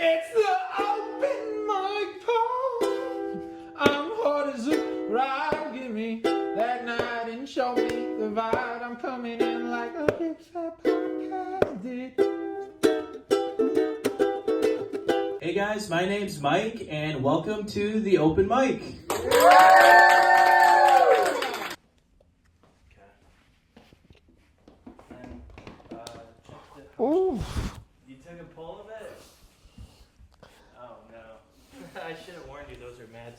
It's the open mic pod. I'm hard as a rock. Give me that night and show me the vibe. I'm coming in like a hip hop podcast did. Hey guys, my name's Mike, and welcome to the open mic. Ooh. You took a pull of it? Oh no. I should have warned you, those are mad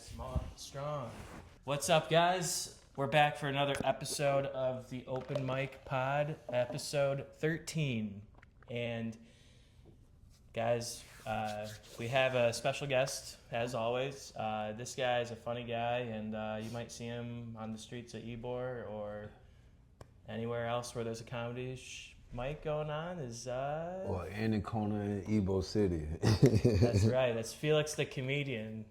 strong. What's up, guys? We're back for another episode of the Open Mic Pod, episode 13. And guys, we have a special guest, as always. This guy is a funny guy, and you might see him on the streets of Ybor or anywhere else where there's a comedy mic going on. Or any corner in Ybor City. That's right. That's Felix the comedian.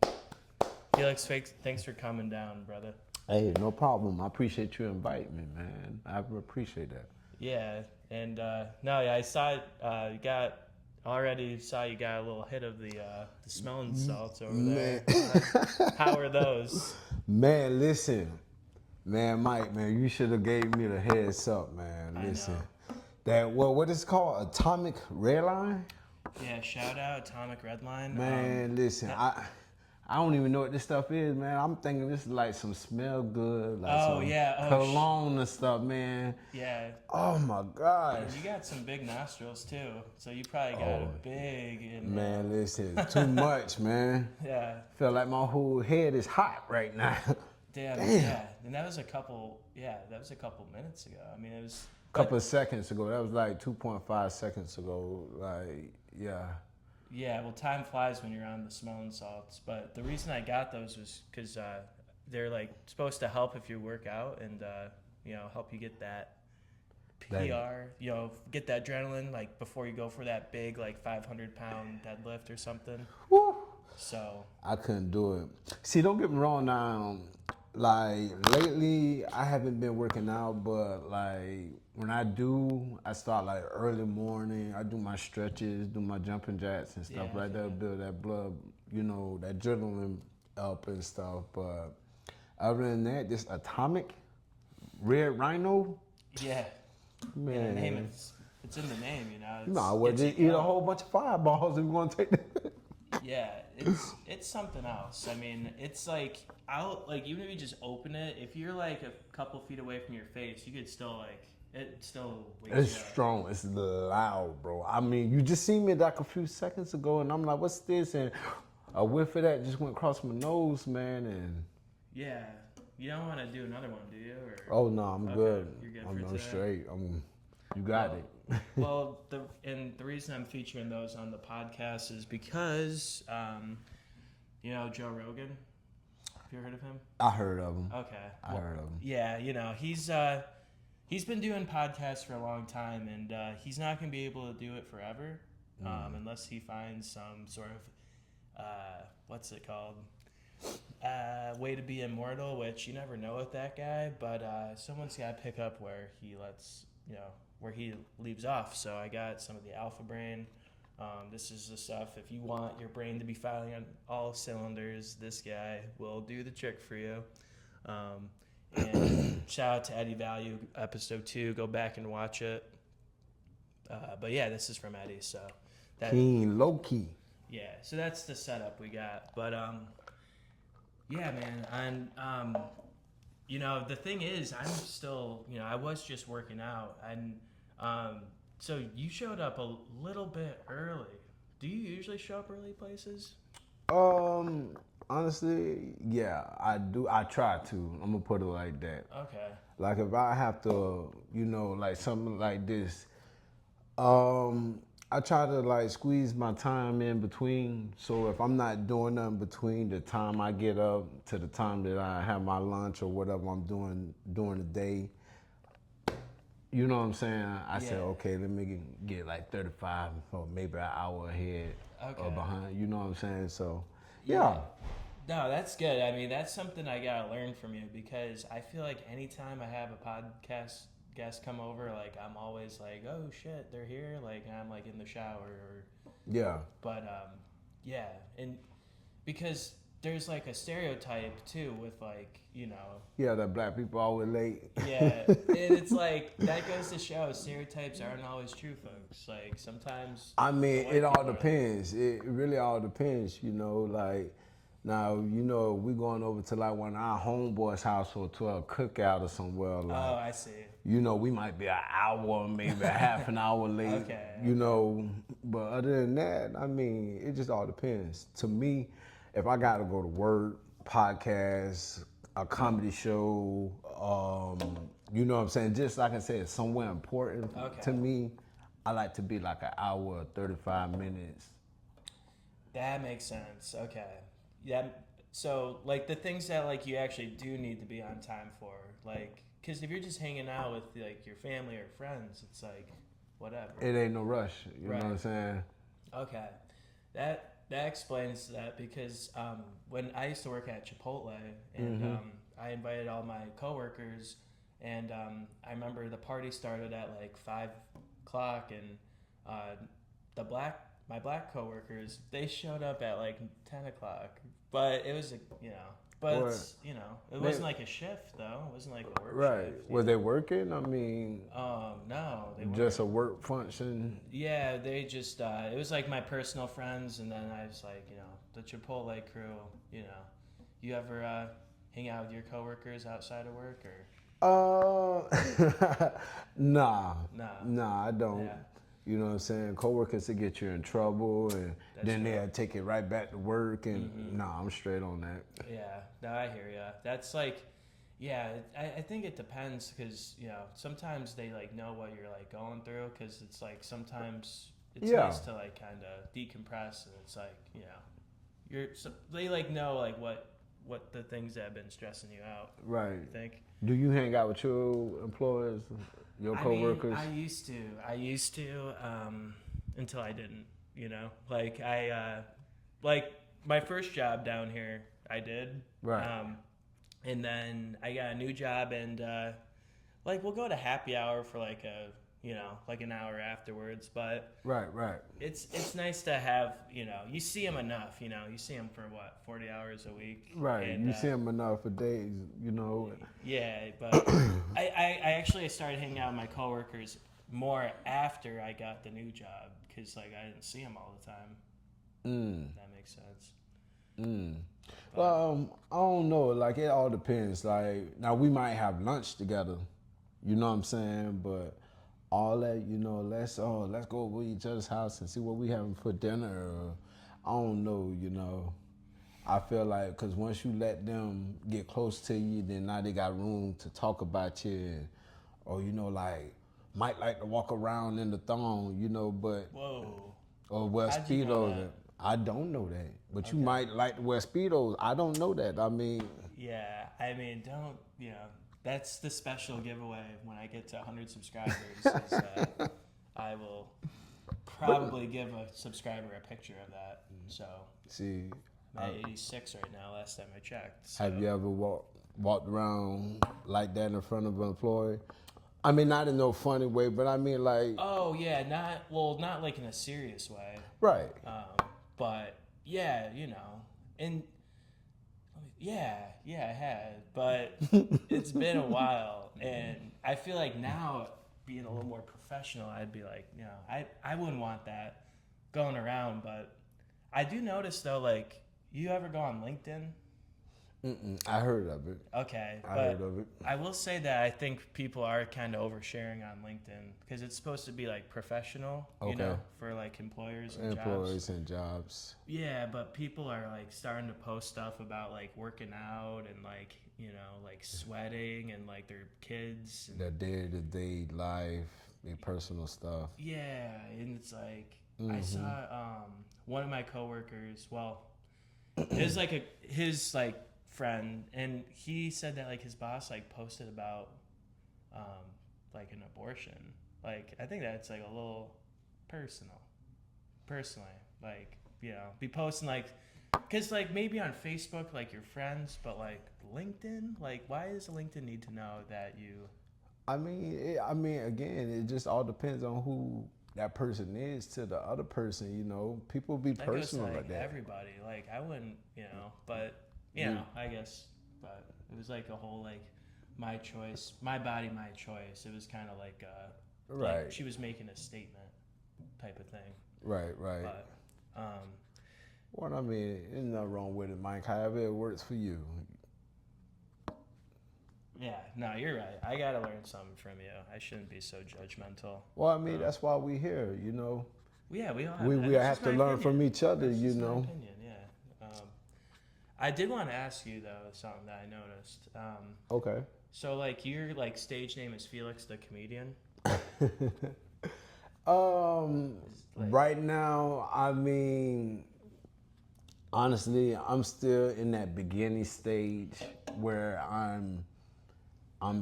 Felix, thanks for coming down, brother. Hey, no problem. I appreciate you inviting me, man. I appreciate that. Yeah, and I saw it. You got a little hit of the smelling salts over there. How are those? Man, listen. Man, Mike, man, you should have gave me the heads up, man. Listen. That what is called Atomic Redline? Yeah, shout out Atomic Redline. Man, listen, I don't even know what this stuff is, man. I'm thinking this is like some smell good, like cologne and stuff, man. Yeah. Oh my gosh. And you got some big nostrils too, so you probably got a big. Man, listen, too much, man. Yeah. Feel like my whole head is hot right now. Damn. Yeah, and that was a couple minutes ago. I mean, it was. Couple of seconds ago. That was like 2.5 seconds ago. Like, yeah. Yeah, well, time flies when you're on the smelling salts. But the reason I got those was because they're like supposed to help if you work out and help you get that PR. Get that adrenaline like before you go for that big like 500-pound deadlift or something. Woo. So I couldn't do it. See, don't get me wrong now. Like lately, I haven't been working out, but like when I do, I start like early morning. I do my stretches, do my jumping jacks and stuff like that, build that blood, that adrenaline up and stuff. But other than that, this Atomic Red Rhino. Yeah. Man, yeah, the name it's in the name, just eat a whole bunch of fireballs if you want to take that. Yeah, it's something else. I mean, it's like even if you just open it, if you're like a couple feet away from your face, you could still wakes you up. It's strong. It's loud, bro. I mean, you just seen me like a few seconds ago, and I'm like, "What's this?" And a whiff of that just went across my nose, man. And yeah, you don't want to do another one, do you? Or... Oh no, I'm good. You're good I'm for today? Straight. You got it. Well, the reason I'm featuring those on the podcast is because, Joe Rogan. Have you heard of him? I heard of him. Okay. I heard of him. Yeah, he's been doing podcasts for a long time, and he's not going to be able to do it forever unless he finds some sort of, what's it called? Way to be immortal, which you never know with that guy, but someone's got to pick up where he where he leaves off. So I got some of the Alpha Brain. This is the stuff, if you want your brain to be firing on all cylinders, this guy will do the trick for you. And shout out to Eddie Value, episode 2. Go back and watch it. But yeah, this is from Eddie. So Keen, low key. Yeah, so that's the setup we got. But yeah, man, and the thing is, I'm still, I was just working out, and so you showed up a little bit early. Do you usually show up early places? Honestly, yeah, I do. I try to. I'm gonna put it like that. Okay. Like if I have to, like something like this, I try to like squeeze my time in between. So if I'm not doing nothing between the time I get up to the time that I have my lunch or whatever I'm doing during the day, you know what I'm saying? I said, okay, let me get like 35 or maybe an hour ahead or behind. You know what I'm saying? So, yeah. No, that's good. I mean, that's something I gotta learn from you, because I feel like anytime I have a podcast guests come over, like I'm always like, oh shit, they're here, like I'm like in the shower or yeah. But Yeah, and because there's like a stereotype too with like, you know, Yeah, that black people always late. yeah, and it's like that goes to show stereotypes aren't always true, folks. Like sometimes I mean, the white it all people are- depends. It really all depends, you know. Like now, you know, we going over to like one of our homeboys' house or to a cookout or somewhere. Like, Oh, I see. you know, we might be an hour, maybe a half an hour late. Okay, You know, but other than that, I mean, it just all depends. To me, if I got to go to work, podcast, a comedy show, you know what I'm saying? Just like I said, somewhere important to me, I like to be like an hour, 35 minutes. That makes sense. Okay. Yeah. So like the things that like you actually do need to be on time for, like, because if you're just hanging out with like your family or friends, it's like whatever. It ain't no rush. You know what I'm saying? Okay. That explains that because when I used to work at Chipotle and I invited all my coworkers and I remember the party started at like 5 o'clock and my black coworkers, they showed up at like 10 o'clock, but it was it's, you know, it wasn't like a shift though. It wasn't like a work Right. shift. Were they working? I mean, No, they weren't. just a work function. Yeah, they just, it was like my personal friends, and then I was like, you know, the Chipotle crew, you know. You ever hang out with your coworkers outside of work, or? Nah, I don't. Yeah. You know what I'm saying? Coworkers to get you in trouble, and then true. they'll take it right back to work. And nah, I'm straight on that. Yeah, no, I hear ya. That's like, yeah, I think it depends because, you know, sometimes they like know what you're like going through because it's like sometimes it's nice to like kind of decompress and it's like, you know, they like know like what the things that have been stressing you out. Right. I think. Do you hang out with your employers, your coworkers? I used to, until I didn't, you know, like like my first job down here, I did. Right. And then I got a new job and, like we'll go to happy hour for like like an hour afterwards, but Right. it's nice to have, you know, you see them enough, you know, you see them for what, 40 hours a week. Right. And, you see them enough for days, you know. Yeah, but I actually started hanging out with my coworkers more after I got the new job because like I didn't see them all the time. That makes sense. Well, I don't know. Like it all depends. Like now we might have lunch together. You know what I'm saying? But all that, you know, let's go over each other's house and see what we having for dinner. Or, I don't know. You know, I feel like because once you let them get close to you, then now they got room to talk about you, or you know, like might like to walk around in the thong. You know, but Whoa. or wear How'd you know speedos. that? I don't know that, but you might like to wear speedos. I don't know that. I mean, Yeah, I mean, don't, you know, that's the special giveaway when I get to 100 subscribers. Is, I will probably give a subscriber a picture of that. So see, I'm at 86 right now. Last time I checked. So. have you ever walked around like that in front of an employee? I mean, not in no funny way, but I mean like. Oh yeah, not like in a serious way. Right. But yeah, you know, and yeah, I had, but it's been a while, and I feel like now being a little more professional, I'd be like, you know, I wouldn't want that going around, but I do notice though, like, you ever go on LinkedIn? I heard of it. Okay, I but heard of it. I will say that I think people are kind of oversharing on LinkedIn because it's supposed to be like professional, you know, for like employers and jobs. And jobs. Yeah, but people are like starting to post stuff about like working out and like, you know, like sweating and like their kids. And, Their day-to-day life, their personal stuff. yeah, and it's like I saw one of my coworkers. Well, it was like his like friend, and he said that like his boss like posted about like an abortion. Like I think that's like a little personally, like, you know, be posting like, because like maybe on Facebook like your friends, but like LinkedIn, like why does LinkedIn need to know that you? I mean, again, it just all depends on that person is to the other person. You know, people be That goes to personal like like that. everybody. Like I wouldn't, but I guess. But it was like a whole like my choice, my body, my choice. It was kind of like Right. she was making a statement type of thing. Right. But Well, I mean, there's nothing wrong with it, Mike. However it works for you. yeah, no, you're right. I gotta learn something from you. I shouldn't be so judgmental. Well, I mean, that's why we here. You know, Yeah, we all have. we that's have just to my learn opinion. from each other. That's You just my know. opinion, yeah. I did want to ask you though something that I noticed. Okay. So like your like stage name is Felix the Comedian. Right now, I mean, honestly, I'm still in that beginning stage where I'm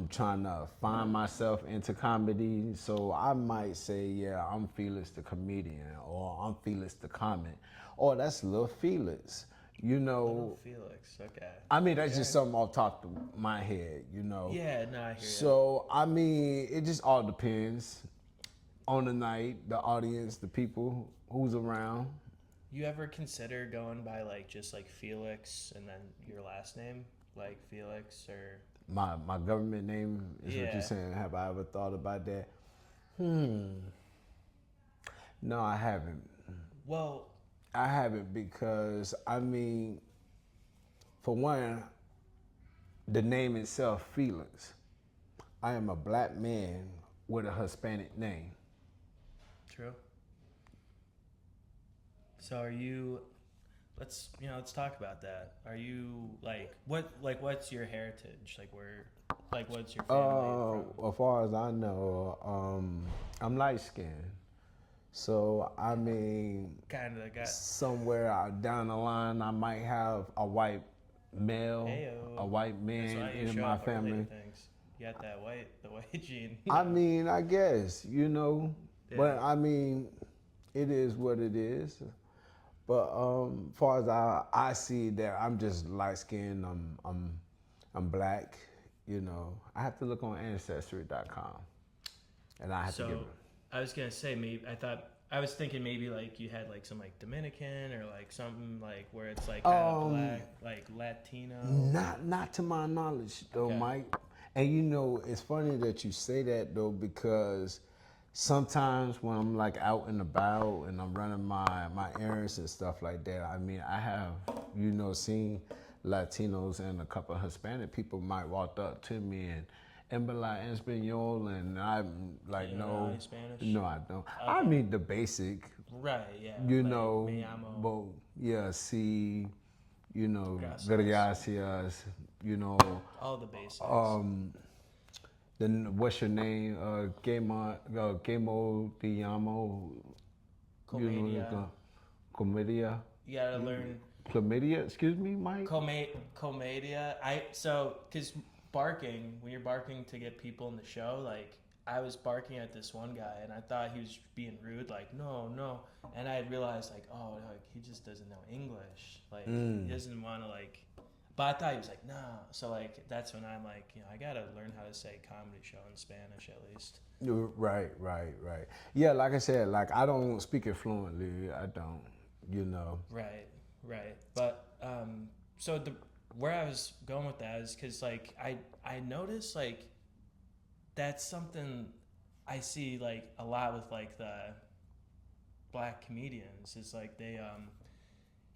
trying to find myself into comedy. So I might say, yeah, I'm Felix the Comedian, or I'm Felix the Comic, or that's Lil Felix. You know, Little Felix, okay. I mean, that's just something off the top of my head, you know. Yeah, no, I hear you. So, I mean, it just all depends on the night, the audience, the people, who's around. You ever consider going by like just like Felix and then your last name, like Felix or? My government name is what Yeah. you're saying. Have I ever thought about that? No, I haven't. Well, I haven't because, I mean, for one, the name itself, Felix. I am a black man with a Hispanic name. true. So are you? Let's talk about that. Are you what's your heritage? What's your family from? As far as I know, I'm light skinned. So, I mean, Kind of got. somewhere down the line, I might have a white male, Heyo. a white That's man why you in show my up early to family. things. You got the white gene. I mean, I guess, you know, Yeah. but I mean, it is what it is. But as far as I see that I'm just light skinned, I'm black, you know. I have to look on ancestry.com, and I have to give it. I was gonna say I was thinking maybe like you had like some like Dominican or like something like where it's like kind of black, like Latino. Not to my knowledge though, Okay. Mike. And you know, it's funny that you say that though, because sometimes when I'm like out and about and I'm running my errands and stuff like that, I mean, I have, you know, seen Latinos and a couple of Hispanic people might walk up to me and be like, Espanol, and I'm like, You don't know no, any Spanish? no, I don't. I mean the basic, Right. Yeah. you like, know, me amo. but yeah, see, you know, Gracias. gracias, you know, All the basics. then what's your name? Gamo Te Llamo. Comedia. Comedia. You gotta learn Chlamydia, excuse me, Mike? comedia. Because barking, when you're barking to get people in the show, like I was barking at this one guy and I thought he was being rude, like no, and I realized like, oh, like he just doesn't know English, like he doesn't want to like. But I thought he was like no, so like that's when I'm like, I gotta learn how to say comedy show in Spanish at least. Right. Yeah, like I said, like I don't speak it fluently. I don't, you know. Right. But so where I was going with that is because like I noticed like that's something I see like a lot with like the black comedians is like they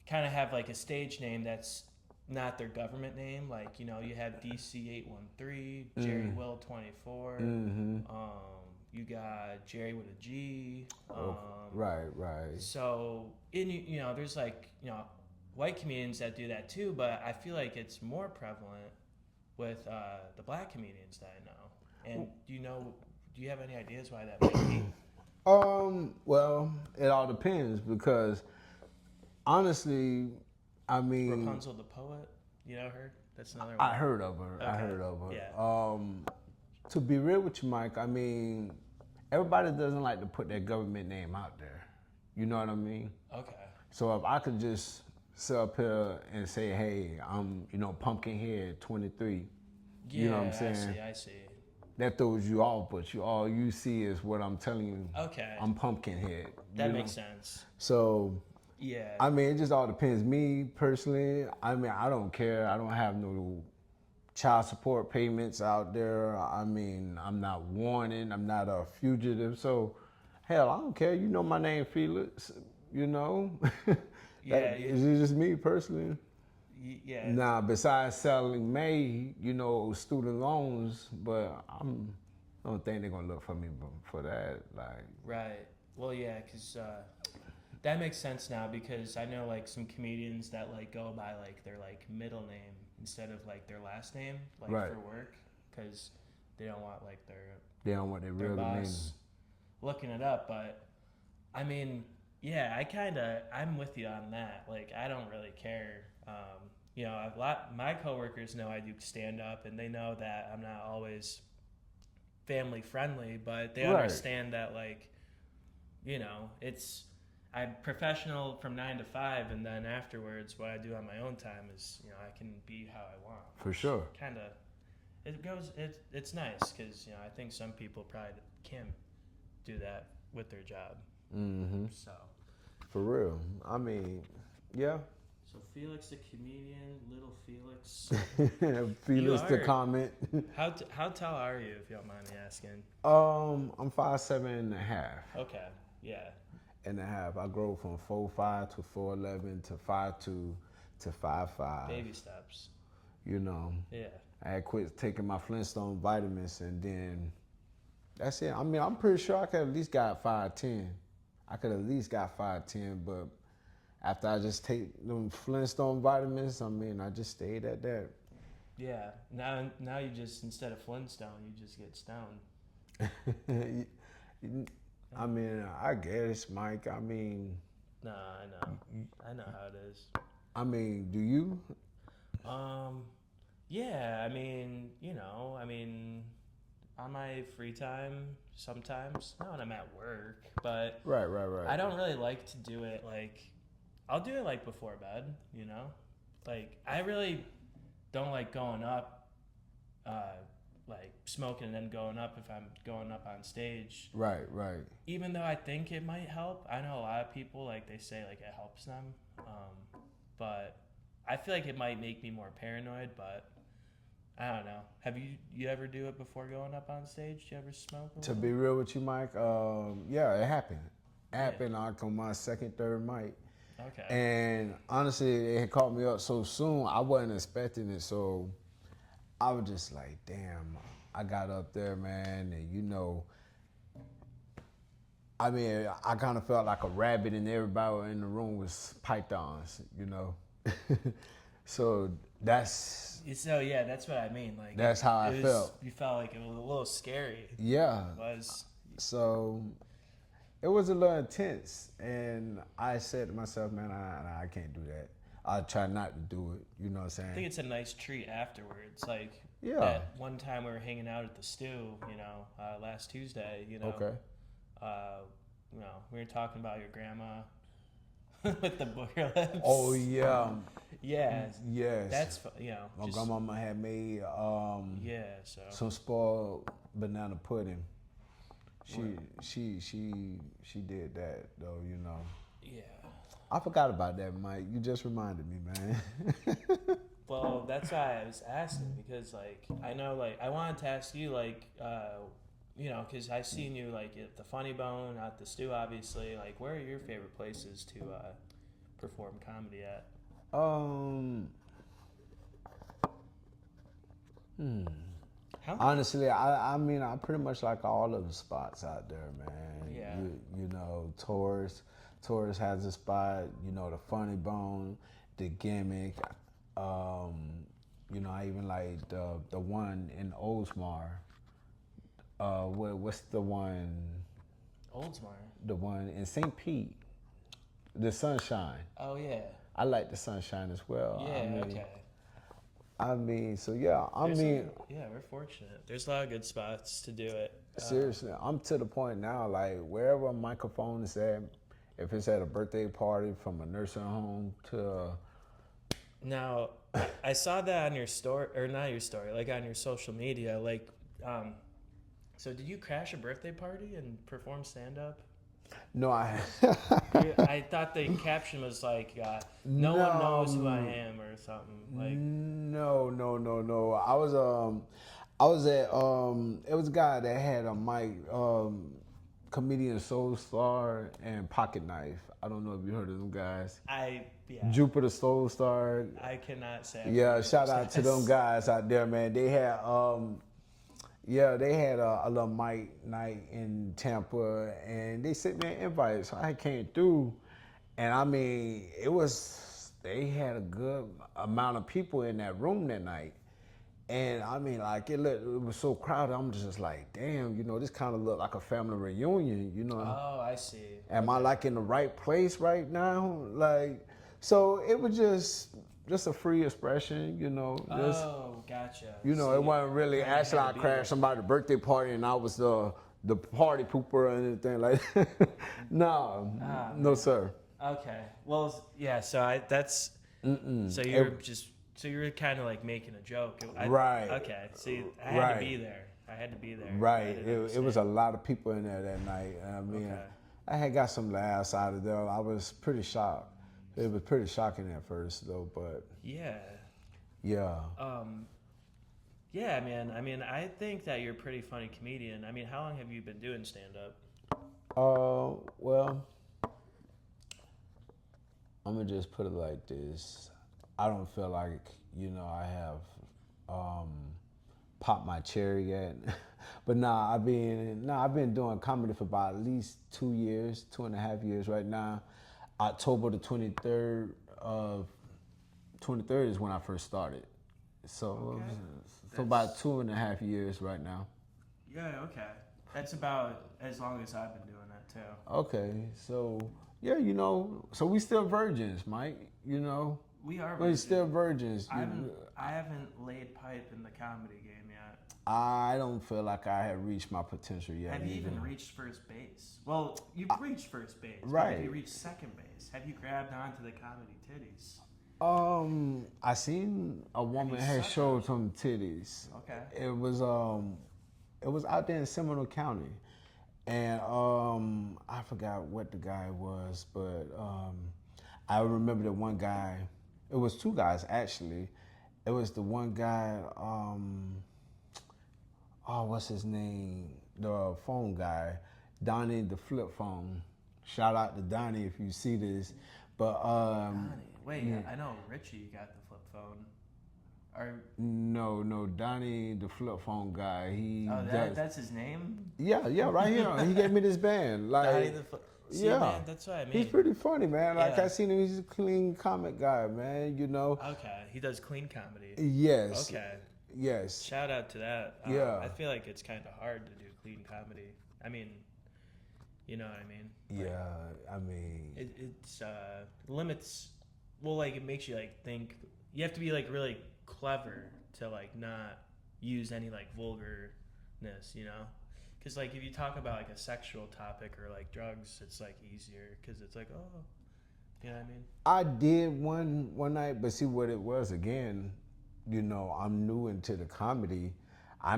kind of have like a stage name that's not their government name. Like you have DC 813, Jerry Will 24. You got Jerry with a G. Right. So there's like white comedians that do that too, but I feel like it's more prevalent with the black comedians that I know. And do you have any ideas why that might be? Well, it all depends because honestly, I mean, Rapunzel the poet, heard? That's another one. I heard of her. Okay. Yeah. To be real with you, Mike, I mean, everybody doesn't like to put their government name out there. You know what I mean? Okay. So if I could just sit up here and say, hey, I'm, Pumpkinhead 23. You know what I'm saying? I see. that throws you off, but all you see is what I'm telling you. Okay. I'm Pumpkinhead. That makes sense. So, Yeah. I mean, it just all depends. Me personally, I mean, I don't care. I don't have no child support payments out there. I mean, I'm not wanted. I'm not a fugitive. So, hell, I don't care. You know my name, Felix. You know, Yeah, it's just me personally. Yeah. Now, besides selling May, you know, student loans, but I don't think they're gonna look for me for that. Like, Right. Well, yeah, because that makes sense now because I know like some comedians that like go by like their like middle name instead of like their last name, like Right. for work, because they don't want like they don't want their their real name. boss looking it up. But I mean, yeah, I'm with you on that. Like, I don't really care. You know, my coworkers know I do stand up, and they know that I'm not always family friendly, but they Right. understand that, like, you know, I'm professional from 9 to 5, and then afterwards, what I do on my own time is, you know, I can be how I want. For sure. Kind of, it's nice because, you know, I think some people probably can't do that with their job. Mm-hmm. So. For real. I mean, yeah. So Felix the comedian, little Felix. Felix the are- comment. How tall are you, if you don't mind me asking? I'm 5'7" .5". Okay, yeah. And a half. I grew from 4'5" to 4'11" to 5'2" to 5'5". Baby steps. You know, Yeah. I had quit taking my Flintstone vitamins, and then that's it. I mean, I'm pretty sure I could at least got 5'10". I could at least got 5'10", but after I just take them Flintstone vitamins, I mean, I just stayed at that. Yeah. Now you just, instead of Flintstone, you just get stoned. I mean, I guess, Mike. I mean, No, I know. I know how it is. I mean, do you? Yeah, I mean, you know, on my free time sometimes, not when I'm at work, but Right. I don't really like to do it like, I'll do it like before bed, you know? Like, I really don't like going up, like smoking and then going up if I'm going up on stage. Right. Even though I think it might help, I know a lot of people, like, they say like it helps them, but I feel like it might make me more paranoid, but I don't know. Have you ever do it before going up on stage? Do you ever smoke? To be real with you, Mike, yeah, it happened. Like on my second, third mic. Okay. And honestly, it had caught me up so soon, I wasn't expecting it. So I was just like, damn, I got up there, man. And you know, I mean, I kind of felt like a rabbit, and everybody in the room was pythons, you know? So that's what I mean. Like, that's how I felt. You felt like it was a little scary. Yeah. It was. So it was a little intense, and I said to myself, man, I can't do that. I try not to do it. You know what I'm saying? I think it's a nice treat afterwards. Like, Yeah. that one time we were hanging out at the stew, you know, last Tuesday, you know. Okay. You know, we were talking about your grandma with the booger lips. Oh yeah. Yeah. Yes. That's, you know. My just- grandmama had made Yeah, so. some spoiled banana pudding. She did that though, you know. Yeah. I forgot about that, Mike. You just reminded me, man. Well, that's why I was asking, because, like, I know, like, I wanted to ask you, like, you know, because I seen you, like, at the Funny Bone, at the Stew, obviously. Like, where are your favorite places to perform comedy at? Honestly, I mean, I pretty much like all of the spots out there, man. Yeah. You know, Taurus has a spot. You know, the Funny Bone, the Gimmick. You know, I even like the one in Oldsmar. What's the one? Oldsmar. The one in St. Pete. The Sunshine. Oh, yeah. I like the Sunshine as well. Yeah, okay. I mean, so yeah. Yeah, we're fortunate. There's a lot of good spots to do it. Seriously, I'm to the point now, like, wherever a microphone is at, if it's at a birthday party, from a nursing home to Now, I saw that on your story, or not your story, like on your social media, like, So did you crash a birthday party and perform stand-up? No, I. I thought the caption was like, "No one knows who I am" or something. Like, No. I was at it was a guy that had a mic, comedian Soul Star and Pocket Knife. I don't know if you heard of them guys. yeah, Jupiter Soul Star. I cannot say. I've Yeah, heard of shout those out to guys. them guys out there, man. They had they had a little mic night in Tampa, and they sent me an invite, so I came through, and I mean, they had a good amount of people in that room that night, and I mean, like it was so crowded. I'm just like, damn, this kind of looked like a family reunion, Oh, I see. Am I like in the right place right now? Like, so it was just a free expression, Just, Oh, gotcha. it wasn't really kinda actually had I to be crashed there. somebody's birthday party and I was the party pooper or anything like that. No, no sir. Okay. Well, yeah. So that's. So you were kind of like making a joke. Right. Okay. See, I had to be there. I had to be there. Right. It was a lot of people in there that night. I mean, Okay. I had got some laughs out of there. I was pretty shocked. It was pretty shocking at first though, but Yeah. yeah. Yeah, man. I mean, I think that you're a pretty funny comedian. I mean, how long have you been doing stand-up? Well, I'm gonna just put it like this. I don't feel like, I have popped my cherry yet. But I've been doing comedy for about at least 2 years, 2.5 years right now. October the 23rd is when I first started. So, Okay. about 2.5 years right now. Yeah, okay. That's about as long as I've been doing that too. Okay, so yeah, so we still virgins, Mike. We are. We're still virgins. I haven't laid pipe in the comedy game yet. I don't feel like I have reached my potential yet. Have you even reached first base? Well, you've reached first base. But right. have you reached second base? Have you grabbed onto the comedy titties? I seen a woman had showed some titties. Okay. It was out there in Seminole County, and I forgot what the guy was, but I remember the one guy. It was two guys actually. It was the one guy. What's his name? The phone guy, Donnie the flip phone. Shout out to Donnie if you see this. But Donnie. Wait, I know Richie got the flip phone. No, Donnie the flip phone guy. That's his name? Yeah, right here. He gave me this band. Like, Donnie the flip. See, yeah, man, that's what I mean. He's pretty funny, man. Like Yeah. I seen him, he's a clean comic guy, man. Okay, he does clean comedy. Yes. Okay. Yes. Shout out to that. Yeah. I feel like it's kind of hard to do clean comedy. I mean, you know what I mean? Like, Yeah, I mean, it's limits. Well, like it makes you like think. You have to be like really clever to like not use any like vulgarness, Because like if you talk about like a sexual topic or like drugs, it's like easier because it's like you know what I mean? I did one night, but see what it was again. I'm new into the comedy. I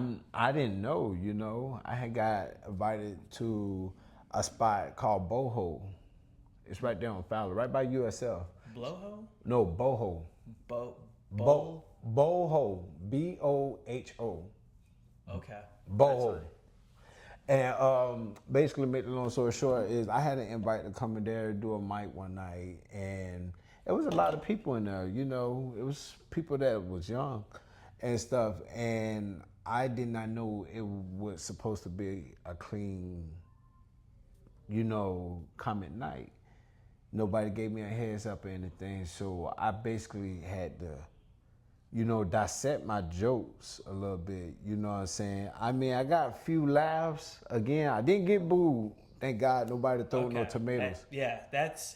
didn't know. I had got invited to a spot called Boho. It's right there on Fowler, right by USF. Blowhole? No, Boho. Boho. BOHO. Okay. Boho. And basically, make the long story short, is I had an invite to come in there to do a mic one night, and it was a lot of people in there. It was people that was young and stuff, and I did not know it was supposed to be a clean, comment night. Nobody gave me a heads up or anything, so I basically had to, dissect my jokes a little bit, you know what I'm saying? I mean, I got a few laughs. Again, I didn't get booed. Thank God nobody threw no tomatoes. That's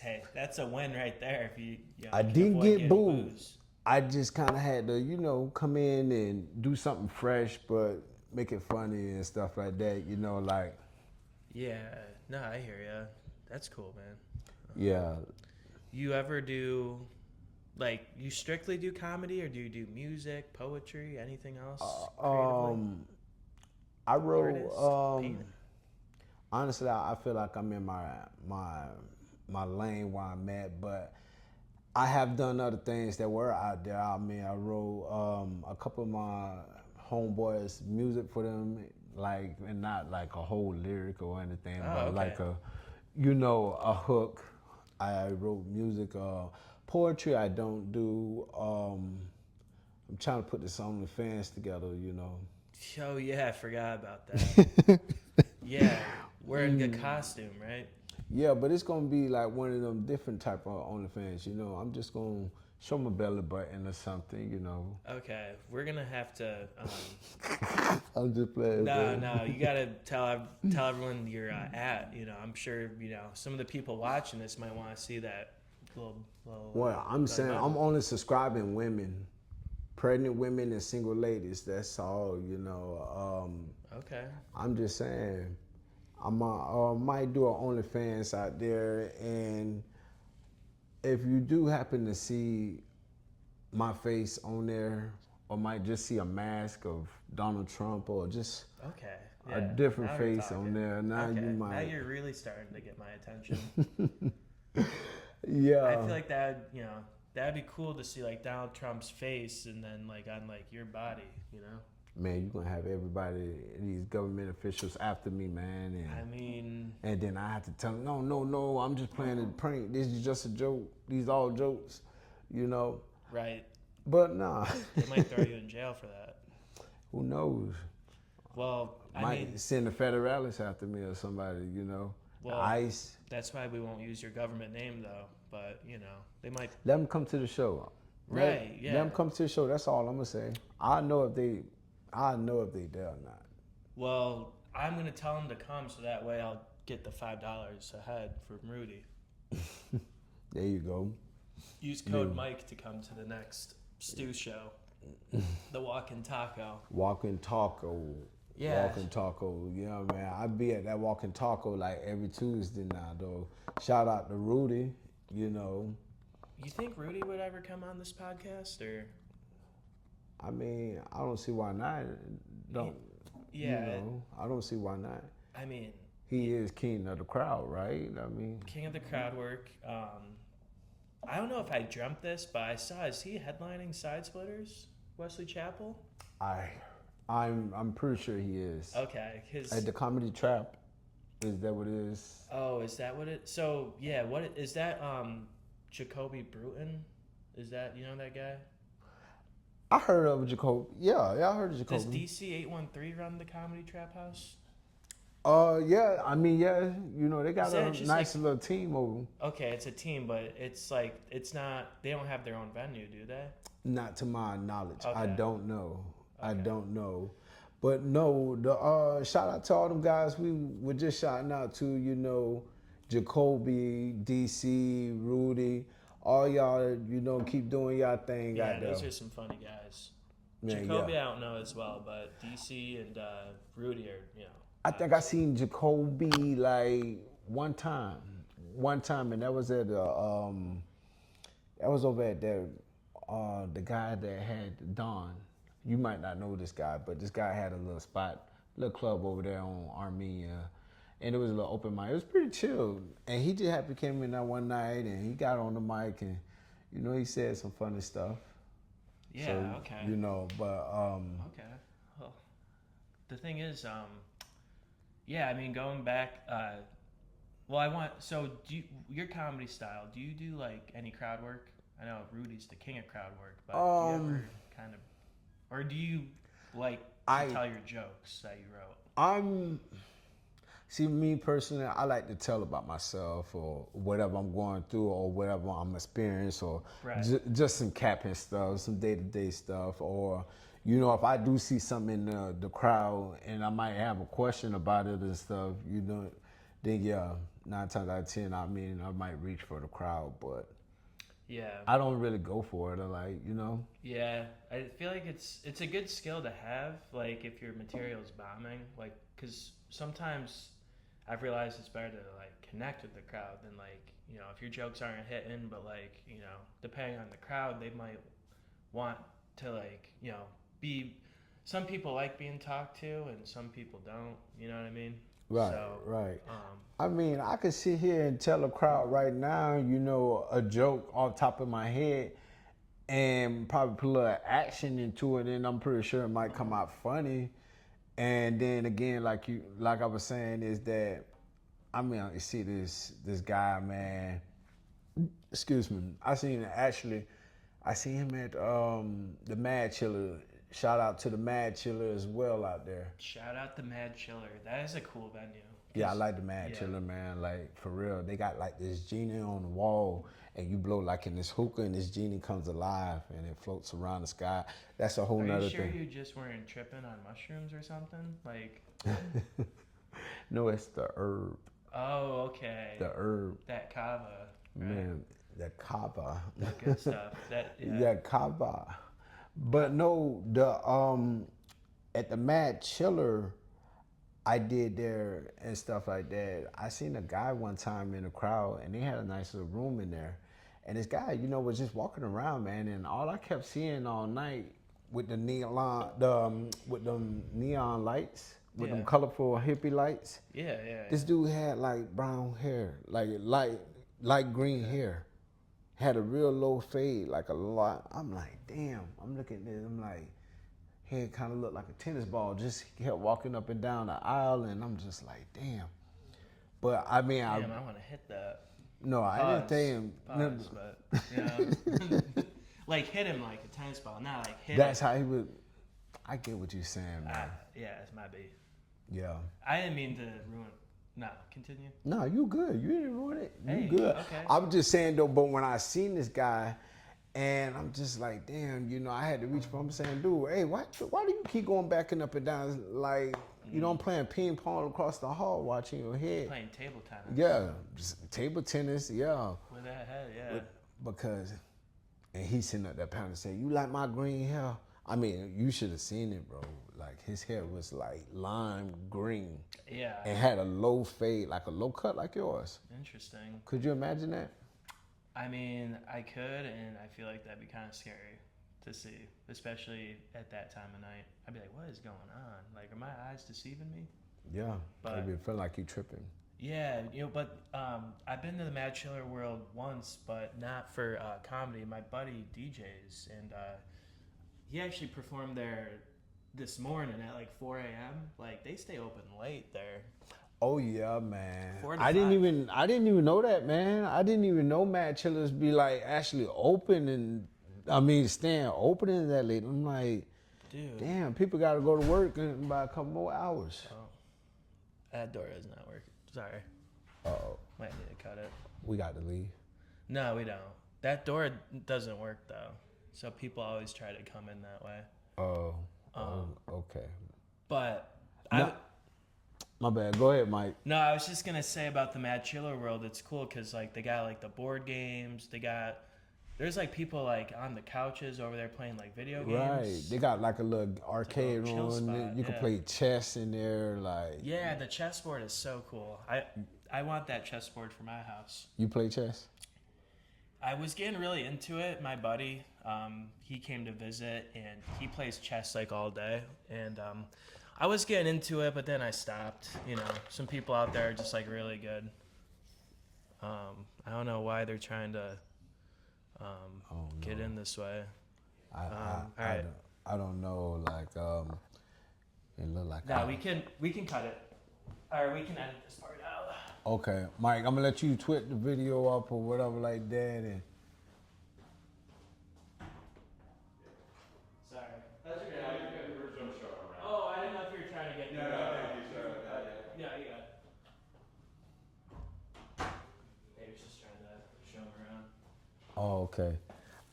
a win right there. If you I can didn't avoid get getting booed. boos. I just kind of had to, come in and do something fresh, but make it funny and stuff like that, like. Yeah, no, I hear ya. That's cool, man. Yeah. You ever do, like, you strictly do comedy, or do you do music, poetry, anything else? Creatively? I wrote. artist, painter? Honestly, I feel like I'm in my lane where I'm at, but I have done other things that were out there. I mean, I wrote a couple of my homeboys music for them, like, and not like a whole lyric or anything, Oh, but okay. like a hook. I wrote music, poetry. I don't do. I'm trying to put this on the fans together, Oh yeah, I forgot about that. Yeah, wearing a costume, right? Yeah, but it's gonna be like one of them different type of OnlyFans. I'm just gonna show my belly button or something. Okay, we're gonna have to. I'm just playing. No, Bro. no, you gotta tell everyone you're at. I'm sure some of the people watching this might want to see that little. Well, I'm saying button. I'm only subscribing women, pregnant women and single ladies. That's all. Okay. I'm just saying. Might do an OnlyFans out there, and if you do happen to see my face on there, or might just see a mask of Donald Trump, or just Okay. a Yeah. different Now you're face on talking. there, now Okay. you Now might. you're really starting to get my attention. Yeah. I feel like that'd be cool to see like Donald Trump's face and then like on like your body. Man, you're gonna have everybody, these government officials after me, man. And I mean, and then I have to tell them, no, I'm just playing a prank. This is just a joke. These all jokes, right? But nah. They might throw you in jail for that. Who knows? Well, Might send the federales after me or somebody, Well, ICE. That's why we won't use your government name though. But they might. Let them come to the show. Right. Let them come to the show. That's all I'm gonna say. I know if they dare or not. Well, I'm gonna tell them to come so that way I'll get the $5 ahead from Rudy. There you go. Use code Mike to come to the next stew show, the Walking Taco. Walking Taco. Yeah. Walking Taco. Yeah, man. I be at that Walking Taco like every Tuesday now, though. Shout out to Rudy. You think Rudy would ever come on this podcast, or? I mean, I don't see why not. Yeah. I don't see why not. I mean, he is king of the crowd, right? I mean, king of the crowd work. I don't know if I dreamt this, but I saw, is he headlining Side Splitters, Wesley Chapel? I'm pretty sure he is. Okay, At the Comedy Trap, is that what it is? Oh, is that what it? So yeah, is that? Jacoby Bruton, is that that guy? I heard of Jacoby. Yeah, I heard of Does Jacoby. DC 813 run the Comedy Trap House? Yeah. I mean, yeah. They got Is that a just nice little team over. Okay, it's a team, but it's not. They don't have their own venue, do they? Not to my knowledge. Okay. I don't know. Okay. I don't know. But no, the shout out to all them guys we were just shouting out to, Jacoby, DC, Rudy, all y'all, keep doing y'all thing Yeah, out there. those are some funny guys. Man, Jacoby, yeah. I don't know as well, but DC and Rudy are, I think I seen Jacoby like one time, and that was at that was over at the guy that had Don. You might not know this guy, but this guy had a little club over there on Armenia, and it was a little open mic. It was pretty chill, and he just happened to came in that one night, and he got on the mic, and he said some funny stuff. Yeah. So, Okay. but Okay. Well, the thing is, yeah, I mean, going back, your comedy style, do you do like any crowd work? I know Rudy's the king of crowd work, but do you ever kind of, or do you like to tell your jokes that you wrote? See, me personally, I like to tell about myself or whatever I'm going through or whatever I'm experiencing or Right. just some capping stuff, some day-to-day stuff. Or, if I do see something in the crowd and I might have a question about it and stuff, then yeah, 9 times out of 10, I might reach for the crowd. But Yeah. I don't really go for it. I like, Yeah, I feel like it's a good skill to have, like if your material's bombing, like because sometimes I've realized it's better to like connect with the crowd than like if your jokes aren't hitting, but like depending on the crowd, they might want to like be some people like being talked to and some people don't. You know what I mean? Right, So, right. I mean, I could sit here and tell a crowd right now, you know, a joke off top of my head and probably put a little action into it, and I'm pretty sure it might come out funny. And then again, like I was saying, is that I mean, you see this guy, man. Excuse me. I seen him at the Mad Chiller. Shout out to the Mad Chiller as well out there. Shout out the Mad Chiller. That is a cool venue. Yeah, I like the Mad Chiller, man. Like, for real. They got like this genie on the wall, and you blow like in this hookah, and this genie comes alive, and it floats around the sky. That's a whole nother thing. Are you sure you just weren't tripping on mushrooms or something? Like... No, it's the herb. Oh, okay. The herb. That kava. Right? Man, that kava. That good stuff. That kava. But no, at the Mad Chiller, I did there and stuff like that. I seen a guy one time in the crowd, and they had a nice little room in there. And this guy, you know, was just walking around, man, and all I kept seeing all night with the neon lights, with them colorful hippie lights. Yeah. This dude had like brown hair, like light green hair. Had a real low fade, like a lot. I'm like, damn. I'm looking at this. I'm like, head kind of looked like a tennis ball. Just kept walking up and down the aisle, and I'm just like, damn. But I mean, I want to hit that. No, I didn't say him. Pause, but you know, like hit him like a tennis ball, not like hit. That's him. how he would. I get what you're saying, man. Yeah, it might be. Yeah. I didn't mean to ruin. No, continue. No, you good. You didn't ruin it. You Hey, good. okay. I'm just saying though, but when I seen this guy, and I'm just like, damn, you know, I had to reach for him saying, dude, hey, why do you keep going back and up and down? Like, you know, I'm playing ping pong across the hall watching your head. Playing table tennis. Yeah, just table tennis, yeah. With that head, yeah. Because, and he sitting up there pounding saying, you like my green hair? I mean, you should have seen it, bro. Like, his hair was like lime green. Yeah. And had a low fade, like a low cut like yours. Interesting. Could you imagine that? I mean, I could, and I feel like that'd be kind of scary to see, especially at that time of night. I'd be like, what is going on? Like, are my eyes deceiving me? Yeah, But maybe it felt like you tripping. yeah, you know, but I've been to the Mad Chiller world once, but not for comedy. My buddy DJs, and he actually performed there this morning at like 4 a.m. Like, they stay open late there. Oh yeah, man. 4 to I didn't 5. even know that, man. I didn't even know Mad Chillers be like actually open and staying open in that late. I'm like, dude, damn, people gotta go to work in about a couple more hours. Oh, that door is not working. Sorry. Uh-oh. Might need to cut it. We got to leave. No, we don't. That door doesn't work though, so people always try to come in that way. Oh, okay. But My bad. Go ahead, Mike. No, I was just gonna say about the Mad Chiller world. It's cool because like they got like the board games. There's like people like on the couches over there playing like video games. Right. They got like a little arcade chill room. spot, You can play chess in there. Like, yeah, the chessboard is so cool. I want that chessboard for my house. you play chess? I was getting really into it. My buddy, he came to visit and he plays chess like all day. And I was getting into it, but then I stopped. You know, some people out there are just like really good. I don't know why they're trying to get in this way. I don't know. Like, it look like. No, we can cut it, or we can edit this part out. Okay, Mike, I'm gonna let you twit the video up or whatever like that, and Sorry. That's okay. Oh, I didn't know if you were trying to get. Yeah, you got it. He was just trying to show him around. oh, okay.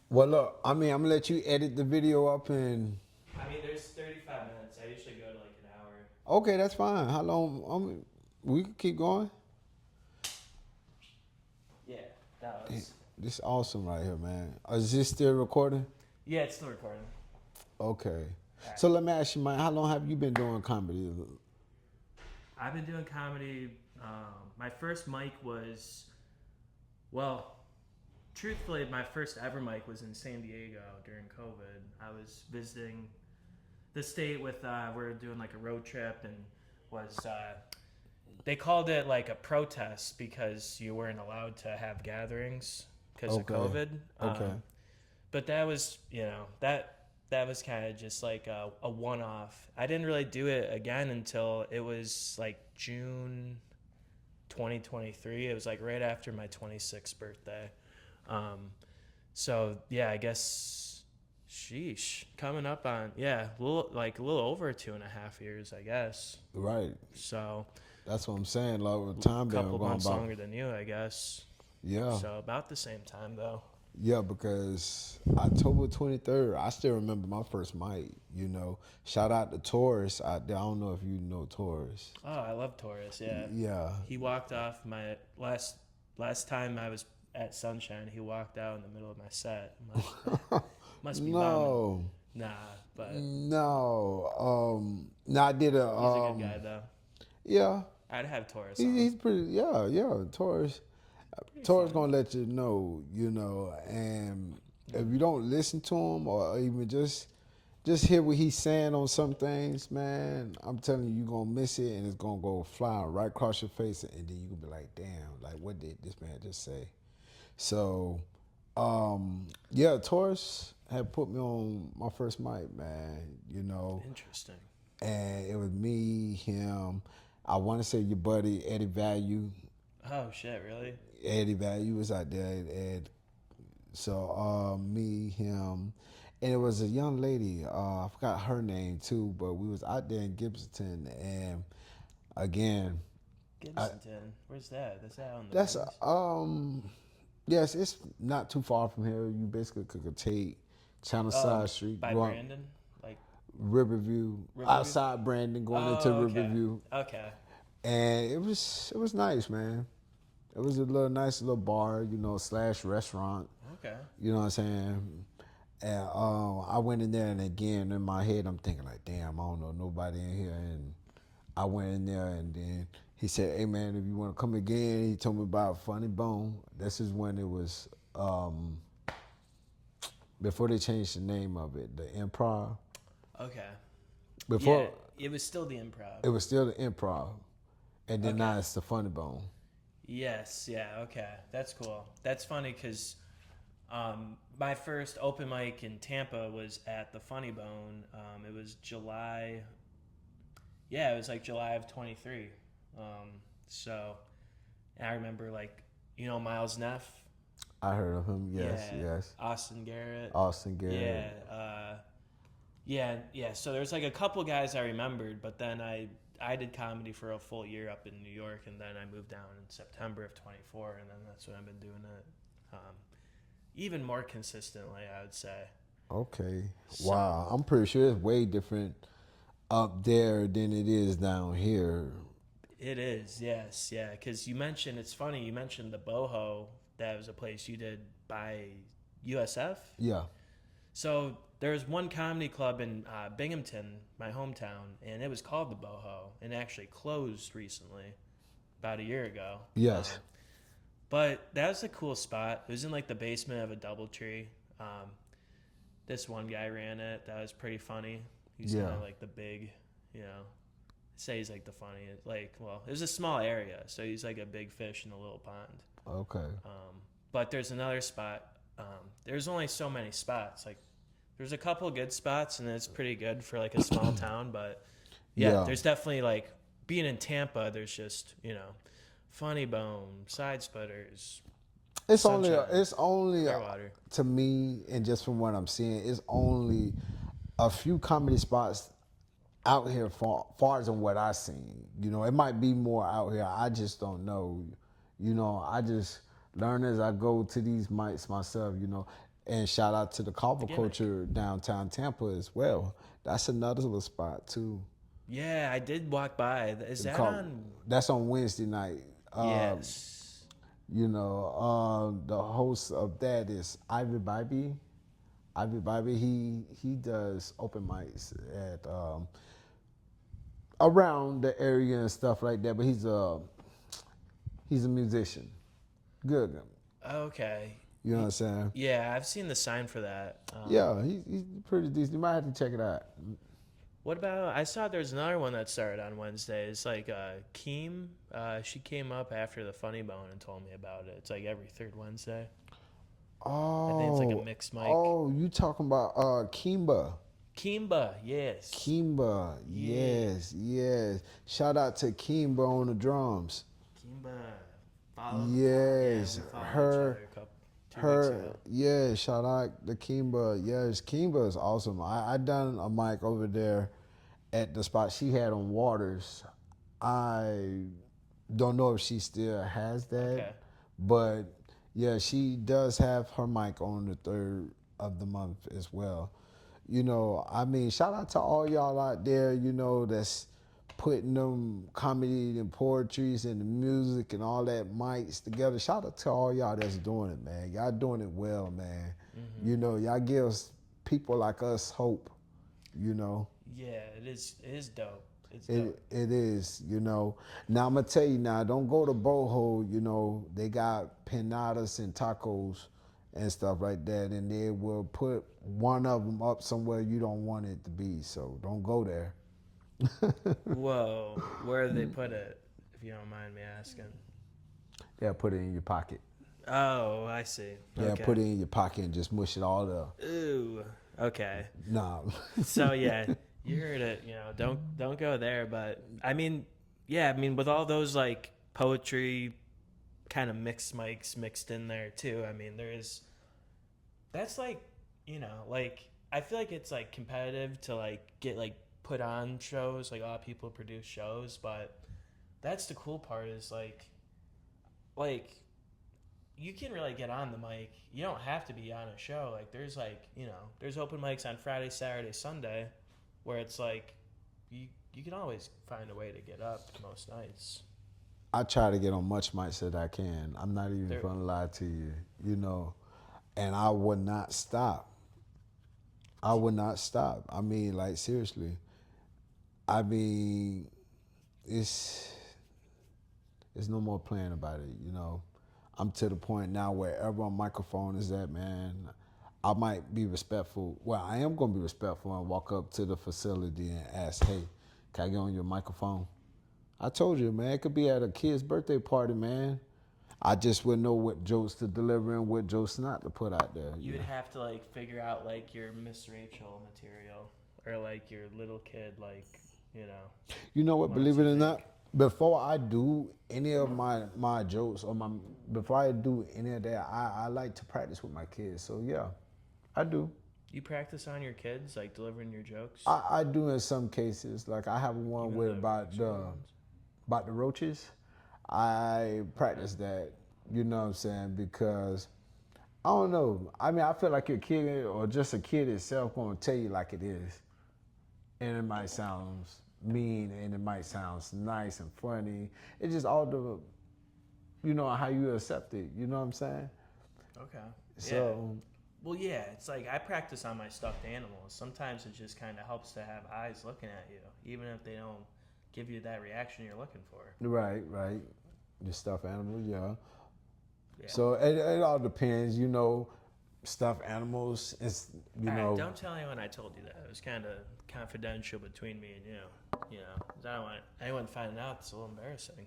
Well, look, I'm gonna let you edit the video up, and I mean, there's 35 minutes. I usually go to like an hour. okay, that's fine. How long? We can keep going. Yeah, that was. This is awesome right here, man. Is this still recording? Yeah, it's still recording. Okay. So let me ask you, Mike, how long have you been doing comedy? I've been doing comedy. My first mic was, well, truthfully, my first ever mic was in San Diego during COVID. I was visiting the state with we're doing like a road trip and was they called it like a protest because you weren't allowed to have gatherings because of Okay. COVID. Okay. But that was that was kind of just like a one-off. I didn't really do it again until it was like June 2023. It was like right after my 26th birthday. So yeah, I guess, sheesh, coming up on a little over 2.5 years, I guess. Right. So That's what I'm saying. Like the time a been couple going months by. longer than you, I guess. Yeah. So about the same time though. Yeah, because October 23rd, I still remember my first mic, you know. Shout out to Taurus out there. I don't know if you know Taurus. Oh, I love Taurus. Yeah. Yeah. He walked off my last time I was at Sunshine. He walked out in the middle of my set. Must be bombing. No. Nah, but No. No, I did he's a good guy though. Yeah. I'd have Taurus on. He's pretty, yeah, Taurus. Taurus gonna let you know, and if you don't listen to him or even just hear what he's saying on some things, man, I'm telling you, you're gonna miss it and it's gonna go flying right across your face, and then you can be like, damn, like what did this man just say? So, yeah, Taurus had put me on my first mic, man, Interesting. and it was me, him, I want to say your buddy Eddie Value. Oh shit! Really? Eddie Value was out there, and so me, him, and it was a young lady. I forgot her name too, but we was out there in Gibsonton, and again, Gibsonton. Where's that? That's out on the. that's wings? yes, it's not too far from here. You basically could take Channel Side Street, by go up Brandon, like. Riverview, outside Brandon, going into okay. Riverview, Okay. and it was nice, man. It was a nice little bar, / restaurant. Okay. You know what I'm saying? And I went in there, and again, in my head, I'm thinking like, damn, I don't know nobody in here. And I went in there, and then he said, hey, man, if you want to come again, he told me about Funny Bone. This is when it was, before they changed the name of it, the Improv. Okay. Before it was still the Improv. it was still the Improv, and then now it's the Funny Bone. Yes, yeah, okay. That's cool. That's funny because my first open mic in Tampa was at the Funny Bone. It was July. Yeah, it was like July of 23. So I remember Miles Neff. I heard of him, yes. Austin Garrett. Yeah. So there's like a couple guys I remembered, but then I did comedy for a full year up in New York, and then I moved down in September of 24, and then that's when I've been doing it even more consistently, I would say. Okay. Wow. I'm pretty sure it's way different up there than it is down here. It is, yes. Yeah, because it's funny, you mentioned the Boho. That was a place you did by USF? Yeah. So there was one comedy club in Binghamton, my hometown, and it was called the Boho, and it actually closed recently, about a year ago. Yes. But that was a cool spot. It was in like the basement of a DoubleTree. This one guy ran it. That was pretty funny. He's kind of like the big, say he's like the funniest. It was a small area, so he's like a big fish in a little pond. Okay. But there's another spot. There's only so many spots. Like, there's a couple good spots, and it's pretty good for like a small town. But yeah, there's definitely like being in Tampa. There's just Funny Bone, Side Splitters. It's Sunshine, only Clearwater. To me, and just from what I'm seeing, it's only a few comedy spots out here far as what I've seen. It might be more out here. I just don't know. I just learn as I go to these mics myself, and shout out to the Carver Culture downtown Tampa as well. That's another little spot too. Yeah, I did walk by. Is that on? That's on Wednesday night. Yes. The host of that is Ivy Bybee. He does open mics at around the area and stuff like that. But he's a musician. Good. Okay. You know what I'm saying? Yeah, I've seen the sign for that. Yeah, he's pretty decent. You might have to check it out. What about, I saw there's another one that started on Wednesday. It's like Keem. She came up after the Funny Bone and told me about it. It's like every third Wednesday. I think it's like a mixed mic. Oh, you talking about Kimba. Kimba, yes. Kimba, yes. Shout out to Kimba on the drums. Kimba. Yes, we followed her, each other 2 weeks ago. yeah, shout out to Kimba. Yes, Kimba is awesome. I done a mic over there at the spot she had on Waters. I don't know if she still has that, Okay. but yeah, she does have her mic on the 3rd of the month as well. You know, I mean, shout out to all y'all out there, you know, that's putting them comedy and poetries and the music and all that mics together. Shout out to all y'all that's doing it, man. Y'all doing it well, man. Mm-hmm. You know, y'all give people like us hope, you know. Yeah, it is dope. It's dope. It is, you know. Now, I'm going to tell you now, don't go to Boho, you know. They got pinatas and tacos and stuff like that, and they will put one of them up somewhere you don't want it to be, so don't go there. Whoa, where do they put it, if you don't mind me asking? Yeah, put it in your pocket. Oh, I see. Yeah, Okay. put it in your pocket and just mush it all up. Ooh, okay. Nah. So yeah, you heard it. You know, don't go there. But I mean, yeah, I mean, with all those like poetry kind of mixed mics mixed in there too. I mean, that's like, you know, like I feel like it's like competitive to like get like put on shows. Like a lot of people produce shows, but that's the cool part is like you can really get on the mic. You don't have to be on a show. Like there's like, you know, there's open mics on Friday, Saturday, Sunday where it's like you can always find a way to get up most nights. I try to get on much mics that I can. I'm not even going to lie to you, you know. And I would not stop. I mean, like, seriously. I mean, it's no more playing about it, you know. I'm to the point now wherever a microphone is at, man, I might be respectful. Well, I am going to be respectful and walk up to the facility and ask, hey, can I get on your microphone? I told you, man, it could be at a kid's birthday party, man. I just wouldn't know what jokes to deliver and what jokes not to put out there. You would have to like figure out like your Miss Rachel material or like your little kid, like, you know. You know what, believe it or not, before I do any of my jokes or before I do any of that, I like to practice with my kids. So yeah, I do. You practice on your kids, like delivering your jokes? I do in some cases. Like I have one Even with the about the roaches. I practice that, you know what I'm saying, because I don't know. I mean, I feel like your kid or just a kid itself gonna tell you like it is. And it might sound mean and it might sound nice and funny. It's just all the, you know, how you accept it. You know what I'm saying? Okay. So, yeah. Well, yeah, it's like I practice on my stuffed animals. Sometimes it just kind of helps to have eyes looking at you, even if they don't give you that reaction you're looking for. right. Your stuffed animal, yeah. So it all depends, you know. Stuffed animals, it's, you know. Don't tell anyone I told you that. It was kind of confidential between me and you. You know, 'cause I don't want anyone finding out. It's a little embarrassing.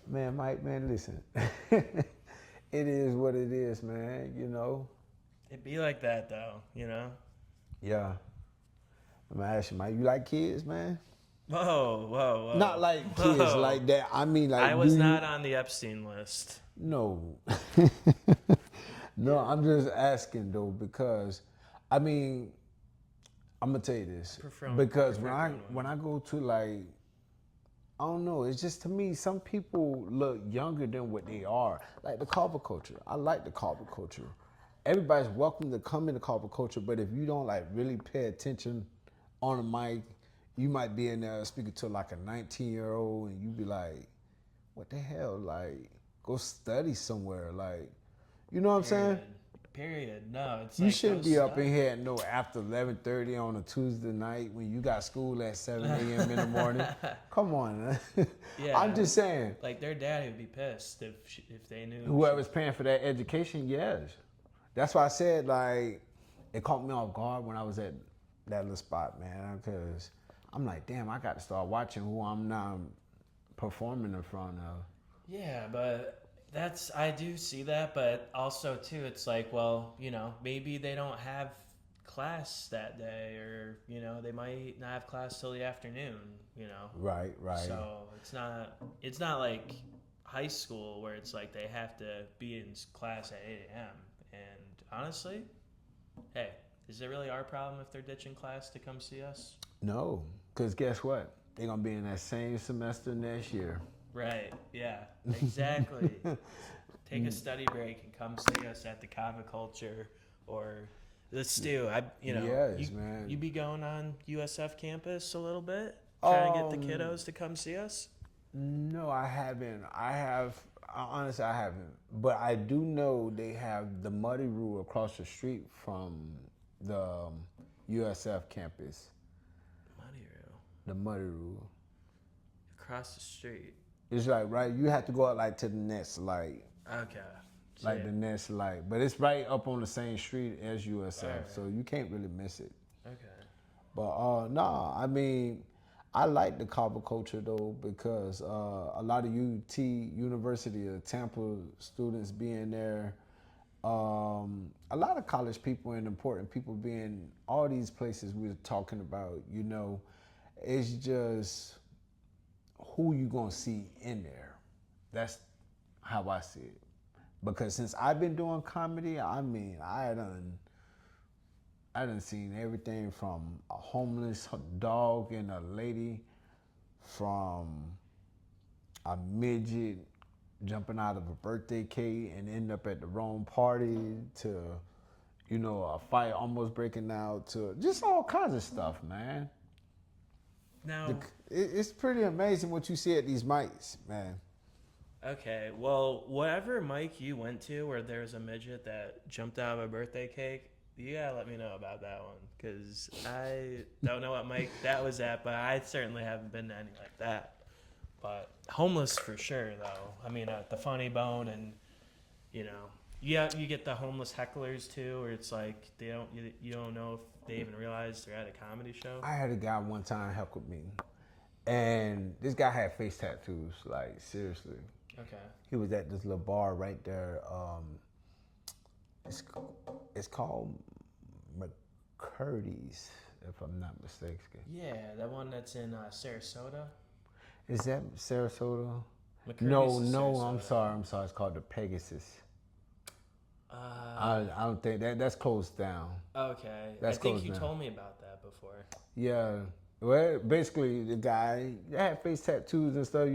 Man, Mike, man, listen. It is what it is, man, you know. It'd be like that, though, you know? Yeah. I'm gonna ask you, Mike, you like kids, man? Whoa. Not like kids like that. I mean, like, I was not on the Epstein list. No. No, I'm just asking, though, because, I mean, I'm going to tell you this. Because when I go to, like, I don't know, it's just, to me, some people look younger than what they are. Like the carver culture. I like the carver culture. Everybody's welcome to come in the carver culture, but if you don't, like, really pay attention on the mic, you might be in there speaking to, like, a 19-year-old, and you be like, what the hell? Like, go study somewhere. Like, you know what I'm saying? Period. No, it's you like shouldn't be up in here no after 11:30 on a Tuesday night when you got school at 7 a.m. in the morning. Come on, man. Yeah, I'm just saying. Like their daddy would be pissed if they knew. Whoever's paying for that education, yes. That's why I said, like, it caught me off guard when I was at that little spot, man, because I'm like, damn, I got to start watching who I'm now performing in front of. Yeah, but I do see that, but also too, it's like, well, maybe they don't have class that day, or they might not have class till the afternoon. Right. So it's not like high school where it's like they have to be in class at 8 a.m. And honestly, hey, is it really our problem if they're ditching class to come see us? No, because guess what? They're going to be in that same semester next year. Right, yeah, exactly. Take a study break and come see us at the Culture or the Stew. Yes, man. You be going on USF campus a little bit, trying to get the kiddos to come see us? No, I haven't. Honestly, I haven't. But I do know they have the Muddy Rule across the street from the USF campus. Muddy Rule? The Muddy Rule. Across the street. It's like, right, you have to go out like to the next light. Okay. Like the next light. But it's right up on the same street as USF, right. so you can't really miss it. Okay. But no, I mean, I like the Culture though, because a lot of UT, University of Tampa students being there, a lot of college people and important people being all these places we were talking about, it's just who you gonna see in there. That's how I see it. Because since I've been doing comedy, I mean, I done seen everything from a homeless dog and a lady, from a midget jumping out of a birthday cake and end up at the wrong party, to, a fight almost breaking out, to just all kinds of stuff, man. Now, It's pretty amazing what you see at these mics, man. okay, well, whatever mic you went to where there's a midget that jumped out of a birthday cake, you gotta let me know about that one, because I don't know what mic that was at, but I certainly haven't been to any like that. But homeless for sure, though. I mean, at the Funny Bone, and you get the homeless hecklers too, where it's like you don't know if they even realize they're at a comedy show. I had a guy one time heckle me, and this guy had face tattoos, like seriously. Okay. He was at this little bar right there. It's called McCurdy's, if I'm not mistaken. Yeah, that one that's in Sarasota. Is that Sarasota? McCurdy's No, is Sarasota. I'm sorry. It's called the Pegasus. I don't think that's closed down. Okay. That's I think closed you now. told me about that before. Yeah. Well, basically, the guy had face tattoos and stuff,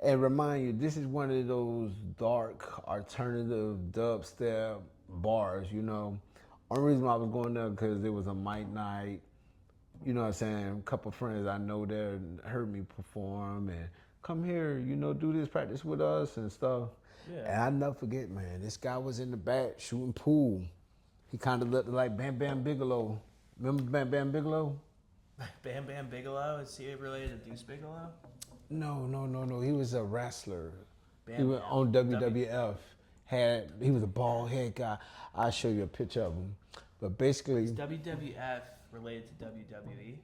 and remind you, this is one of those dark, alternative dubstep bars, Only reason why I was going there because it was a mic night. You know what I'm saying? A couple of friends I know there heard me perform and come here, do this practice with us and stuff. Yeah. And I never forget, man, this guy was in the back shooting pool. He kind of looked like Bam Bam Bigelow. Remember Bam Bam Bigelow? Bam Bam Bigelow? Is he related to Deuce Bigelow? No. He was a wrestler. Bam He was Bam. on WWF. He was a bald head guy. I'll show you a picture of him. But basically, Is WWF related to WWE?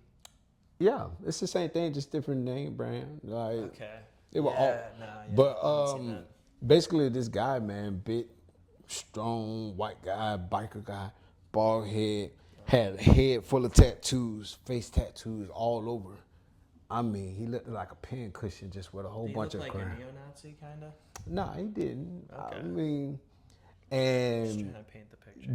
yeah, it's the same thing, just different name brand. Like, Okay. they were all. But basically, this guy, man, big, strong, white guy, biker guy, bald head, had a head full of tattoos, face tattoos all over. I mean, he looked like a pin cushion just with a whole bunch of like crap. a neo-Nazi, kind of? Nah, he didn't. Okay. I mean, Just and trying to paint the picture.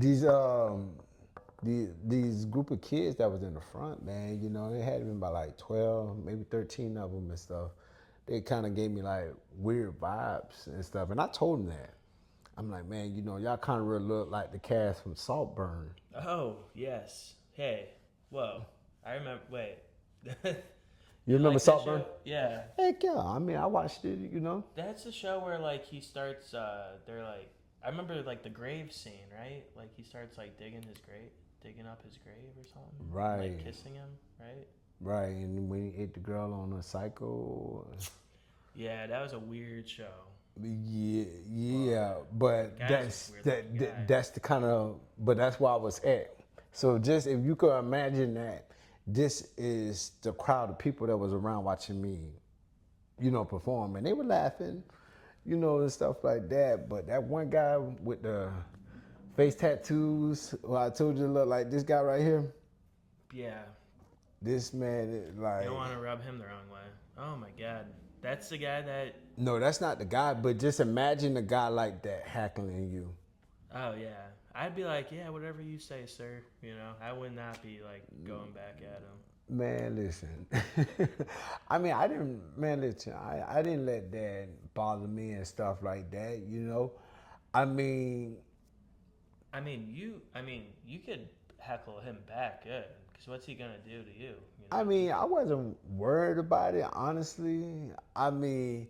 these group of kids that was in the front, man, they had been about like 12, maybe 13 of them and stuff. They kind of gave me like weird vibes and stuff. And I told them that. I'm like, man, y'all kind of really look like the cast from Saltburn. Oh, yes. Hey, whoa. I remember, wait. You remember like that Saltburn? show? Yeah. Heck yeah. I mean, I watched it, That's the show where, like, he starts, they're like, I remember, like, the grave scene, right? Like, he starts, like, digging up his grave or something. Right. Like, kissing him, right? Right, and when he ate the girl on a cycle. Yeah, that was a weird show. Yeah, but Guy's a weird looking guy. that's the kind of, but that's where I was at. So just if you could imagine that this is the crowd of people that was around watching me, perform, and they were laughing, and stuff like that. But that one guy with the face tattoos, who I told you look like this guy right here. Yeah. This man is like. You don't want to rub him the wrong way. Oh my God. That's the guy that. No, that's not the guy. But just imagine a guy like that heckling you. Oh yeah. I'd be like, yeah, whatever you say, sir. I would not be like going back at him. Man, listen. I mean, I didn't. Man, listen. I didn't let that bother me and stuff like that. I mean, you could heckle him back good. Because what's he gonna do to you? I mean, I wasn't worried about it, honestly. I mean,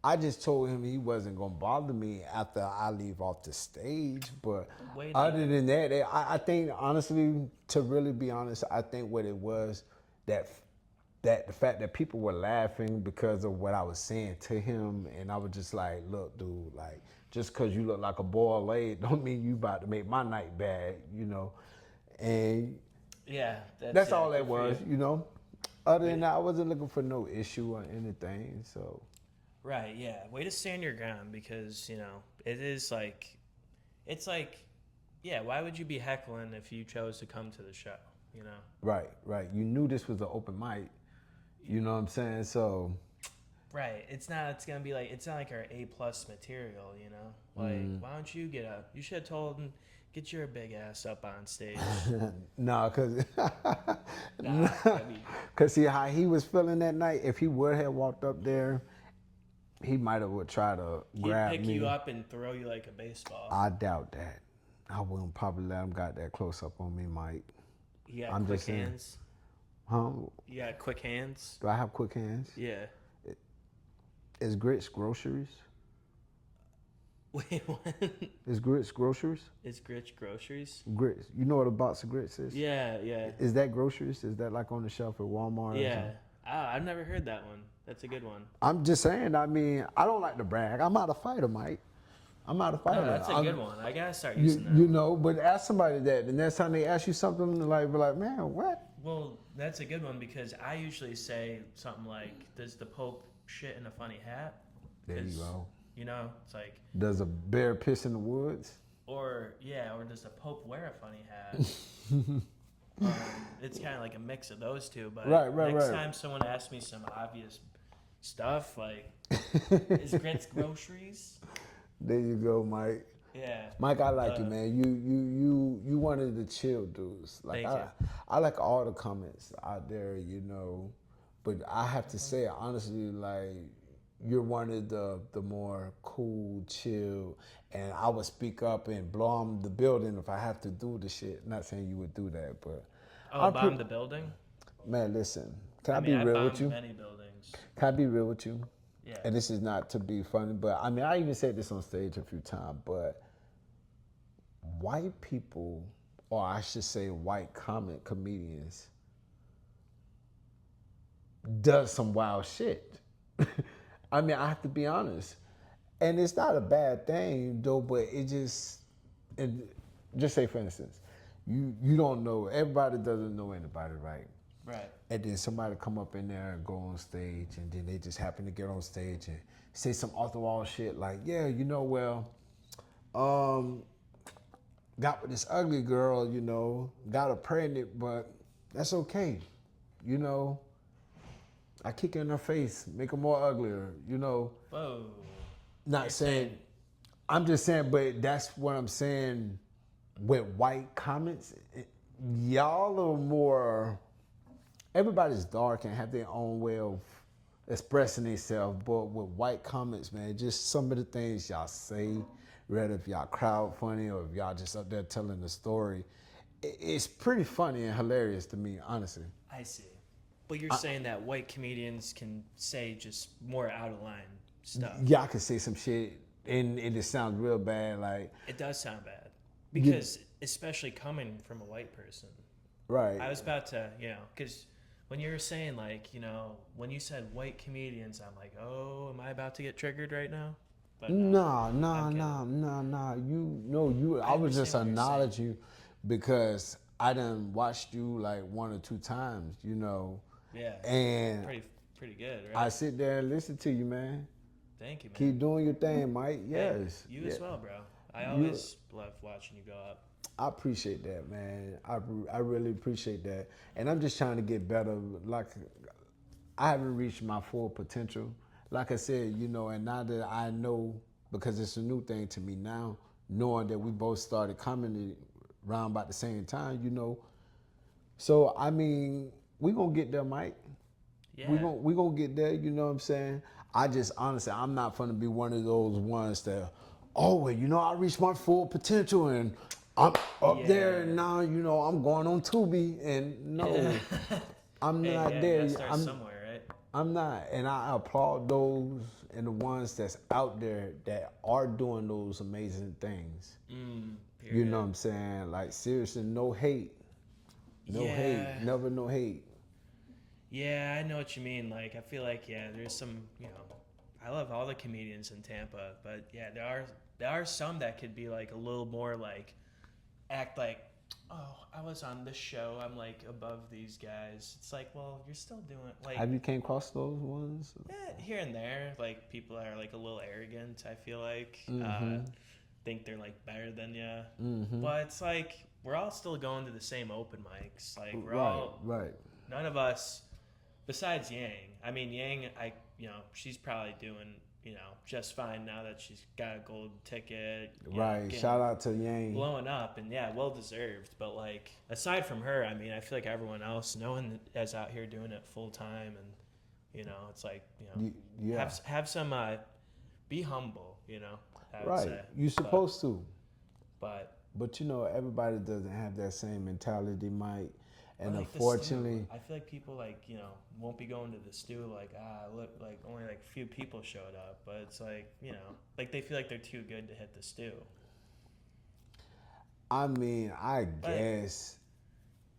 I just told him he wasn't gonna bother me after I leave off the stage. But other than that, I think honestly, to really be honest, I think what it was that the fact that people were laughing because of what I was saying to him, and I was just like, look, dude, like just because you look like a boiled egg, don't mean you about to make my night bad, and. Yeah, that's all that was, Other than that, I wasn't looking for no issue or anything, so. Right, yeah. Way to stand your ground because, it is like, it's like, yeah, why would you be heckling if you chose to come to the show, Right. You knew this was an open mic, you know what I'm saying? So. Right. It's not like our A+ material, Like, why don't you get up? You should have told him. Get your big ass up on stage. No, cause see how he was feeling that night. If he would have walked up there, he might have would try to grab me. He'd pick you up and throw you like a baseball. I doubt that. I wouldn't probably let him got that close up on me, Mike. You got quick hands. Huh? You got quick hands. Do I have quick hands? Yeah. Is grits groceries? Wait, what? Is grits groceries? Is grits groceries? Grits. You know what a box of grits is? Yeah. Is that groceries? Is that like on the shelf at Walmart? Yeah. I've never heard that one. That's a good one. I'm just saying, I mean, I don't like to brag. I'm not a fighter, Mike. I'm not a fighter. No, that's a good one. I gotta start using that. But ask somebody that. The next time they ask you something, be like, man, what? Well, that's a good one because I usually say something like, does the Pope shit in a funny hat? There you go. It's like. Does a bear piss in the woods? Or does the Pope wear a funny hat? It's kind of like a mix of those two. But next time someone asks me some obvious stuff, like, is grits groceries? There you go, Mike. Yeah. Mike, I like you, man. You one of the chill dudes. Like I like all the comments out there, But I have to say, honestly, like, you're one of the more cool, chill, and I would speak up and bomb the building if I have to do the shit. Not saying you would do that, but. Bomb the building? Man, listen. Can I be real with you? Many buildings. Can I be real with you? Yeah. And this is not to be funny, but I mean, I even said this on stage a few times, but white people, or I should say white comic comedians, does some wild shit. I mean, I have to be honest. And it's not a bad thing, though, but it just say, for instance, you don't know, everybody doesn't know anybody, right? Right. And then somebody come up in there and go on stage, and then they just happen to get on stage and say some off-the-wall shit like, yeah, got with this ugly girl, got her pregnant, but that's okay, I kick her in her face, make her more uglier, Whoa. Not saying, I'm just saying, but that's what I'm saying with white comments. Y'all are more, everybody's dark and have their own way of expressing themselves, but with white comments, man, just some of the things y'all say, whether if y'all crowd funny or if y'all just up there telling the story, it's pretty funny and hilarious to me, honestly. I see. But you're saying that white comedians can say just more out of line stuff. Y'all can say some shit and it sounds real bad. Like, it does sound bad. Because especially coming from a white person. Right. I was about to, because when you were saying, like, when you said white comedians, I'm like, oh, am I about to get triggered right now? But no. I was just acknowledging you because I done watched you like 1 or 2 times, you know. Yeah. And Pretty good, right? I sit there and listen to you, man. Thank you, man. Keep doing your thing, Mike. Yes. Hey, you yeah. as well, bro. I always love watching you go up. I appreciate that, man. I really appreciate that. And I'm just trying to get better. Like, I haven't reached my full potential. Like I said, you know, and now that I know, because it's a new thing to me now, knowing that we both started comedy around about the same time, you know. So, I mean, we gonna get there, Mike. Yeah. We gonna get there, you know what I'm saying? I just, honestly, I'm not gonna be one of those ones that, oh, well, you know, I reached my full potential and I'm up there and now, you know, I'm going on Tubi and no, I'm not there. You gotta start somewhere, right? I'm not, and I applaud those and the ones that's out there that are doing those amazing things. You know what I'm saying? Like, seriously, no hate. No hate. Never no hate. Yeah, I know what you mean. Like, I feel like, there's some, you know, I love all the comedians in Tampa, but yeah, there are some that could be like a little more like, act like, oh, I was on this show, I'm like above these guys. It's like, well, you're still doing like. Have you came across those ones? Here and there, like people are like a little arrogant. I feel like think they're like better than you, but it's like we're all still going to the same open mics. Like we're all none of us, besides Yang. I mean, Yang, she's probably doing, just fine now that she's got a gold ticket. Shout out to Yang. Blowing up, and well deserved. But like, aside from her, I mean, I feel like everyone else, no one is out here doing it full time, and it's like, have some, be humble, I would say. You're supposed to. But everybody doesn't have that same mentality, Mike. And like unfortunately, I feel like people won't be going to the stew look, like only like a few people showed up, but it's like, like they feel like they're too good to hit the stew. I mean, I guess.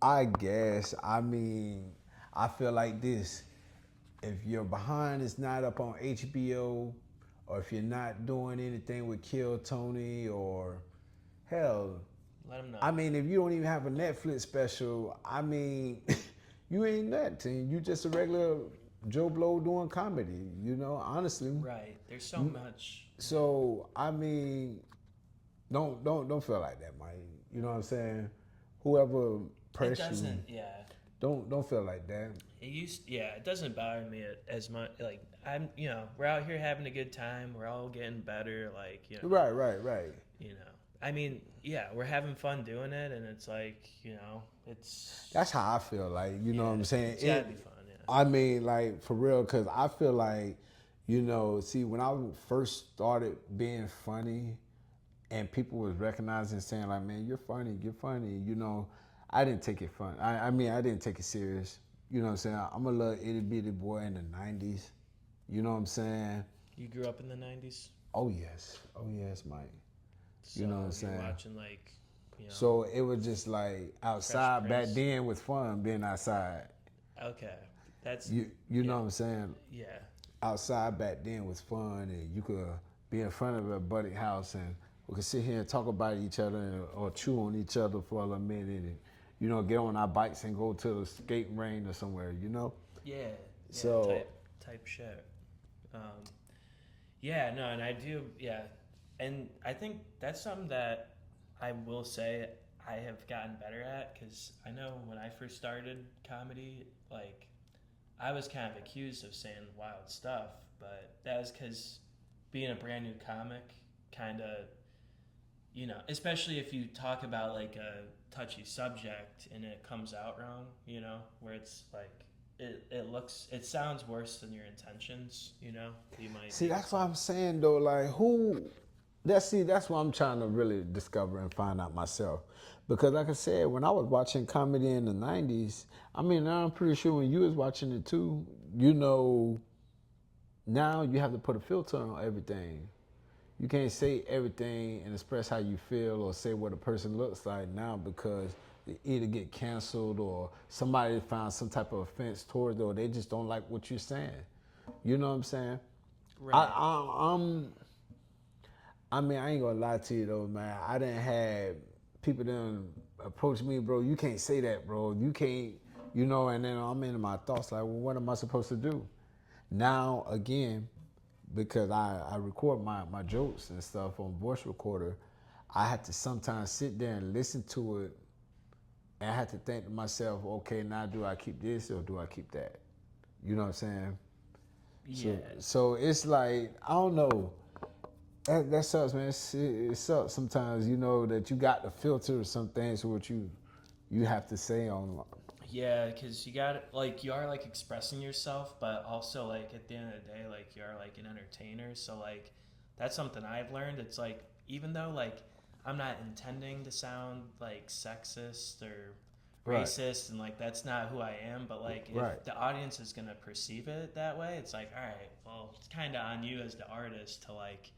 I mean, I feel like this. If your behind is not up on HBO, or if you're not doing anything with Kill Tony, or hell, let them know. I mean, if you don't even have a Netflix special, I mean, you ain't nothing. You just a regular Joe Blow doing comedy, honestly. Right. There's so much. So, I mean, don't feel like that, Mike. You know what I'm saying? Whoever pressure you. Don't feel like that. It doesn't bother me as much. Like, I'm, we're out here having a good time. We're all getting better. Like, Right. I mean, we're having fun doing it, and it's like, it's. That's how I feel. Like, you know what I'm saying? It's gotta be fun. Yeah. I mean, like, for real, because I feel like, see, when I first started being funny, and people was recognizing, saying like, man, you're funny. I didn't take it fun. I mean, I didn't take it serious. You know what I'm saying? I'm a little itty bitty boy in the 90s. You know what I'm saying? You grew up in the 90s? Oh, yes, Mike. So you know what I'm saying? Watching like, So it was just like outside back then was fun being outside. Okay, that's you know what I'm saying? Yeah. Outside back then was fun, and you could be in front of a buddy house, and we could sit here and talk about each other or chew on each other for a minute, and get on our bikes and go to the skate range or somewhere. Yeah. So type shit. And I do. Yeah. And I think that's something that I will say I have gotten better at, because I know when I first started comedy, like, I was kind of accused of saying wild stuff, but that was because being a brand new comic, kind of, especially if you talk about like a touchy subject and it comes out wrong, where it's like, it sounds worse than your intentions, you might see. That's what I'm saying though. Like, that's what I'm trying to really discover and find out myself. Because like I said, when I was watching comedy in the 90s, I mean, I'm pretty sure when you was watching it too, now you have to put a filter on everything. You can't say everything and express how you feel or say what a person looks like now, because they either get canceled or somebody found some type of offense towards it, or they just don't like what you're saying. You know what I'm saying? Right. I mean, I ain't gonna lie to you though, man. I didn't have people approach me, bro, you can't say that, bro. You can't, you know, and then I'm in my thoughts like, well, what am I supposed to do? Now, again, because I record my jokes and stuff on voice recorder, I have to sometimes sit there and listen to it, and I have to think to myself, okay, now do I keep this or do I keep that? You know what I'm saying? Yeah. So it's like, I don't know. That sucks, man. It sucks sometimes, you know, that you got to filter some things what you have to say on. Yeah, because you got like you are like expressing yourself, but also like at the end of the day, like you are like an entertainer. So like that's something I've learned. It's like even though like I'm not intending to sound like sexist or Right. racist, and like that's not who I am, but like if Right. the audience is gonna perceive it that way, it's like all right, well it's kind of on you as the artist to like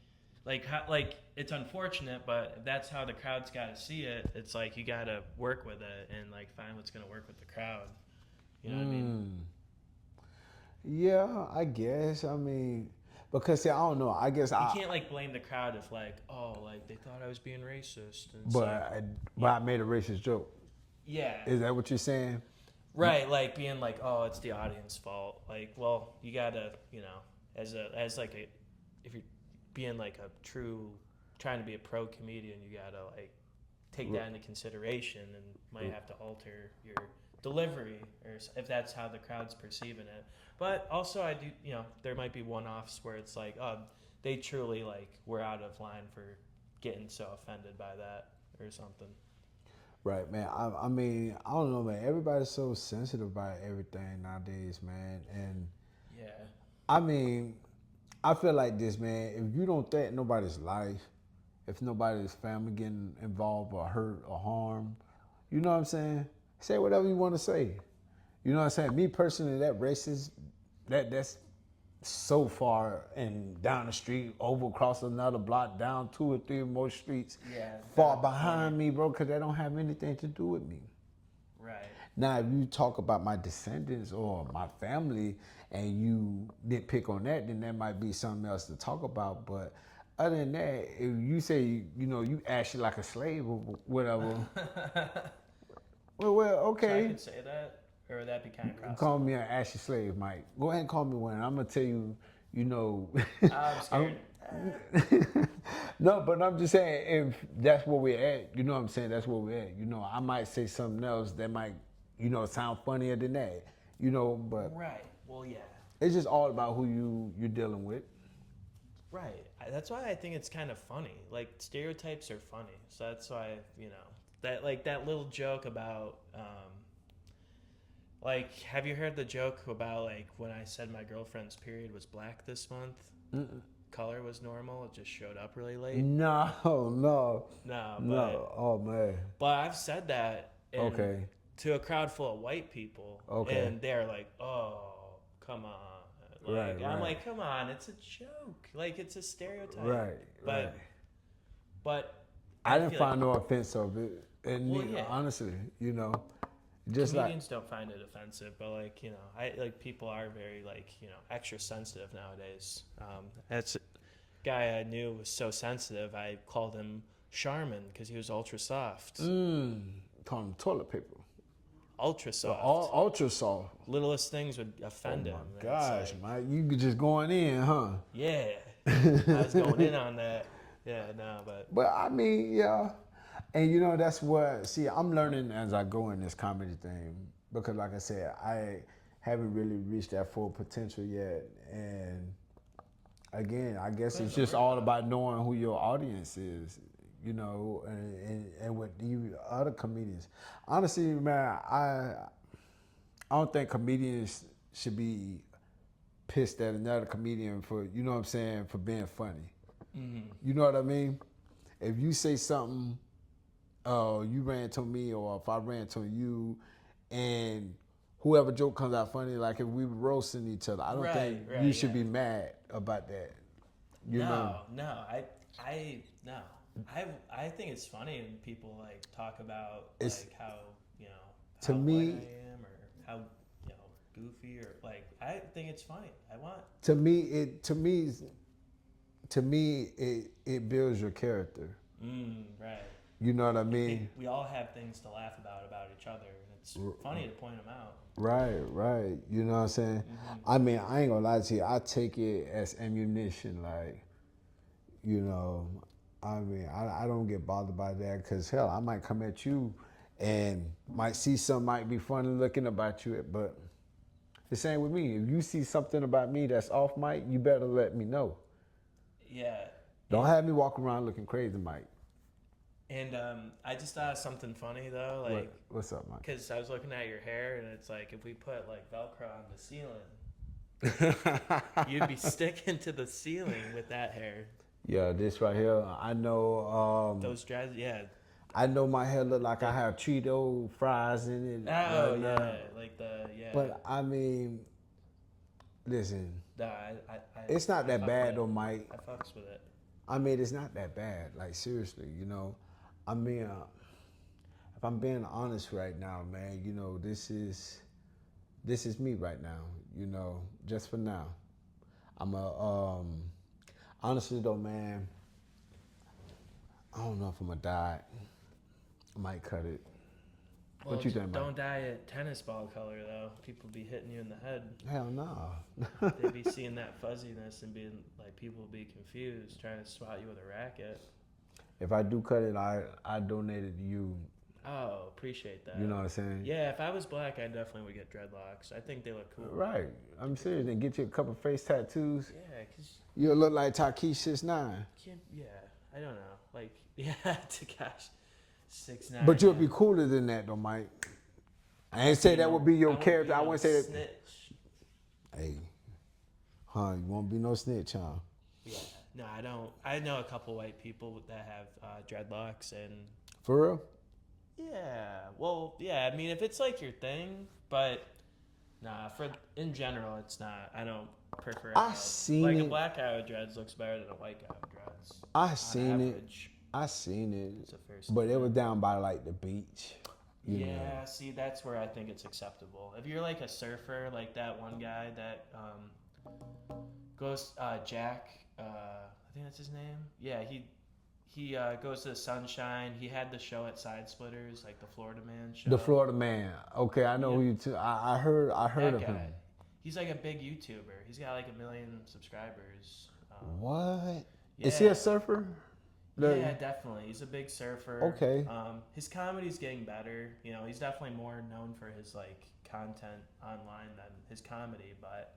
it's unfortunate, but if that's how the crowd's got to see it, it's like you got to work with it and like find what's going to work with the crowd. You know what I mean? Yeah, I guess. I mean, because see, I don't know. I guess You can't like blame the crowd if like, oh, like they thought I was being racist. And but I made a racist joke. yeah, Is that what you're saying? right. Like being like, oh, it's the audience fault. Like, well, you gotta, you know, as like a, if you're being like a true, trying to be a pro comedian, you gotta like take that into consideration and might have to alter your delivery or if that's how the crowd's perceiving it. But also I do, you know, there might be one-offs where it's like, oh, they truly like were out of line for getting so offended by that or something. Right, man. I mean, I don't know, man. Everybody's so sensitive about everything nowadays, man. And Yeah. I mean, I feel like this, man. If you don't threaten nobody's life, if nobody's family getting involved or hurt or harmed, you know what I'm saying? Say whatever you want to say. You know what I'm saying? Me personally, that racist, that's so far and down the street, over across another block, down 2 or 3 more streets, Yeah, far behind me, bro, because they don't have anything to do with me. Right. Now, if you talk about my descendants or my family and you nitpick on that, then that might be something else to talk about. But other than that, if you say, you know, you act like a slave or whatever, well, So I okay. could say that, or would that be kind of cross? Call me an ashy slave, Mike. Go ahead and call me one. I'm going to tell you, you know. I'm scared. No, but I'm just saying, if that's where we're at, you know what I'm saying? That's where we're at. You know, I might say something else that might, you know, sound funnier than that. You know, but Right. Well, yeah. it's just all about who you're dealing with. Right. That's why I think it's kind of funny. Like stereotypes are funny, so that's why you know that like that little joke about like have you heard the joke about like when I said my girlfriend's period was black this month? Mm-mm. Color was normal. It just showed up really late. No. No, but No. Oh, man. but I've said that Okay. to a crowd full of white people, Okay. and they're like, "Oh, come on." Like, Right, I'm right. like, come on, it's a joke. Like, it's a stereotype. Right. But I didn't feel find no offense of it. And Well, yeah. honestly, you know, just comedians don't find it offensive, but like, you know, I like people are very like, you know, extra sensitive nowadays. That's a guy I knew was so sensitive. I called him Charmin because he was ultra soft. call them toilet paper. Ultra soft. Ultra soft. Littlest things would offend Oh him. my It's gosh, like, Mike, you just going in, huh? yeah, I was going in on that. Yeah, no, But I mean, yeah. And you know, that's what, see, I'm learning as I go in this comedy thing. Because like I said, I haven't really reached that full potential yet. And again, I guess it's just all about knowing who your audience is, you know, and with the other comedians. Honestly, man, I don't think comedians should be pissed at another comedian for, you know what I'm saying, for being funny. Mm-hmm. You know what I mean? If you say something, you ran to me, or if I ran to you, and whoever joke comes out funny, like if we were roasting each other, I don't think you should be mad about that. You know? I think it's funny when people like talk about It's- like how you know to how me- white I am or how you know goofy or like I think it's funny. To me, it builds your character. Right. You know what I I mean? think we all have things to laugh about each other, and it's funny to point them out. Right. You know what I'm saying? I mean, I ain't gonna lie to you. I take it as ammunition. Like, you know, I mean, I don't get bothered by that because hell, I might come at you and might see something might be funny looking about you, but the same with me. If you see something about me that's off mic, you better let me know. Yeah. Don't have me walk around looking crazy, Mike. And I just thought of something funny though, like What's up, Mike? because I was looking at your hair, and it's like if we put like Velcro on the ceiling, you'd be sticking to the ceiling with that hair. Yeah, this right here. I know. Those dreads, yeah. I know my hair look like I have Cheeto fries in it. Oh yeah, like the yeah. But I mean, listen, Nah, it's not that fuck bad with though, it. Mike. I fucks with it. I mean, it's not that bad. Like seriously, you know. I mean, if I'm being honest right now, man, you know, this is me right now. You know, just for now. I'm honestly though, man. I don't know if I'm gonna dye it. I might cut it. Well, What you think, Mike? Don't dye it tennis ball color though. People be hitting you in the head. Hell no. They be seeing that fuzziness and being like, people be confused, trying to swat you with a racket. If I do cut it, I donate it to you. Oh, appreciate that. You know what I'm saying? Yeah, if I was black, I definitely would get dreadlocks. I think they look cool. Right. I'm serious. And get you a couple face tattoos. Yeah, cause You'll look like Takeshi 6ix9ine. yeah, I don't know. Like, yeah, Takashi 6ix9ine. But you'll be cooler than that, though, Mike. I ain't say that would be your won't character. be I no wouldn't say that. snitch. Hey, you won't be no snitch, huh? Yeah, no, I don't. I know a couple white people that have dreadlocks, and For real? yeah, well, yeah. I mean, if it's like your thing, but nah, in general, it's not. I don't prefer. I seen like it. a black guy with dreads looks better than a white guy with dreads. I seen it. average. I seen It's it. a fair But it was down by like the beach. You Yeah, know. see, that's where I think it's acceptable. If you're like a surfer, like that one guy that goes, Jack, I think that's his name. Yeah, he goes to the Sunshine. He had the show at Side Splitters, like the Florida Man show. The Florida Man. Okay, I know who you. I heard that of guy. him. He's like a big YouTuber. He's got like 1 million subscribers. What? Yeah. Is he a surfer? Yeah, definitely. He's a big surfer. Okay. His comedy's getting better. You know, he's definitely more known for his like content online than his comedy. But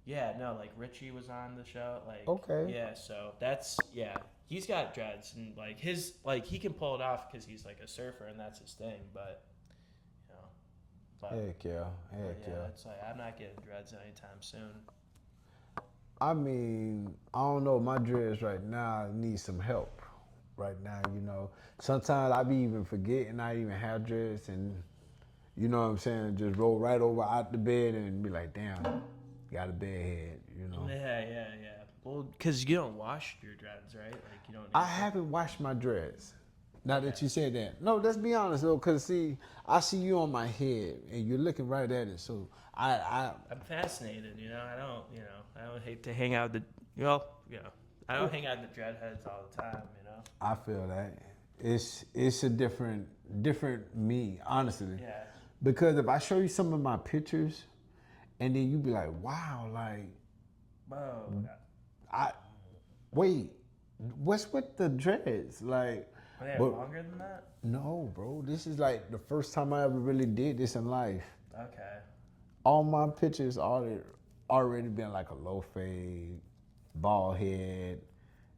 yeah, no, like Richie was on the show. Like, Okay. Yeah, so that's he's got dreads and like his he can pull it off because he's like a surfer and that's his thing. But you know, Heck yeah. it's like I'm not getting dreads anytime soon. I mean, I don't know. My dreads right now need some help. Right now, you know. Sometimes I be even forgetting I even have dreads, and you know what I'm saying. Just roll right over out the bed and be like, "Damn, got a bed head," you know. Yeah. Well, because you don't wash your dreads, right? Like you don't. I haven't washed my dreads. Now that you said that, no. Let's be honest though, cause see, I see you on my head, and you're looking right at it. So I'm fascinated, you know. I don't hate to hang out I don't hang out with the dreadheads all the time, you know. I feel that it's a different me, honestly. Yeah. Because if I show you some of my pictures, and then you be like, wow, like, Whoa. wait, what's with the dreads? Like, Are they longer than that? No, bro. This is like the first time I ever really did this in life. Okay. All my pictures already been like a low fade, bald head.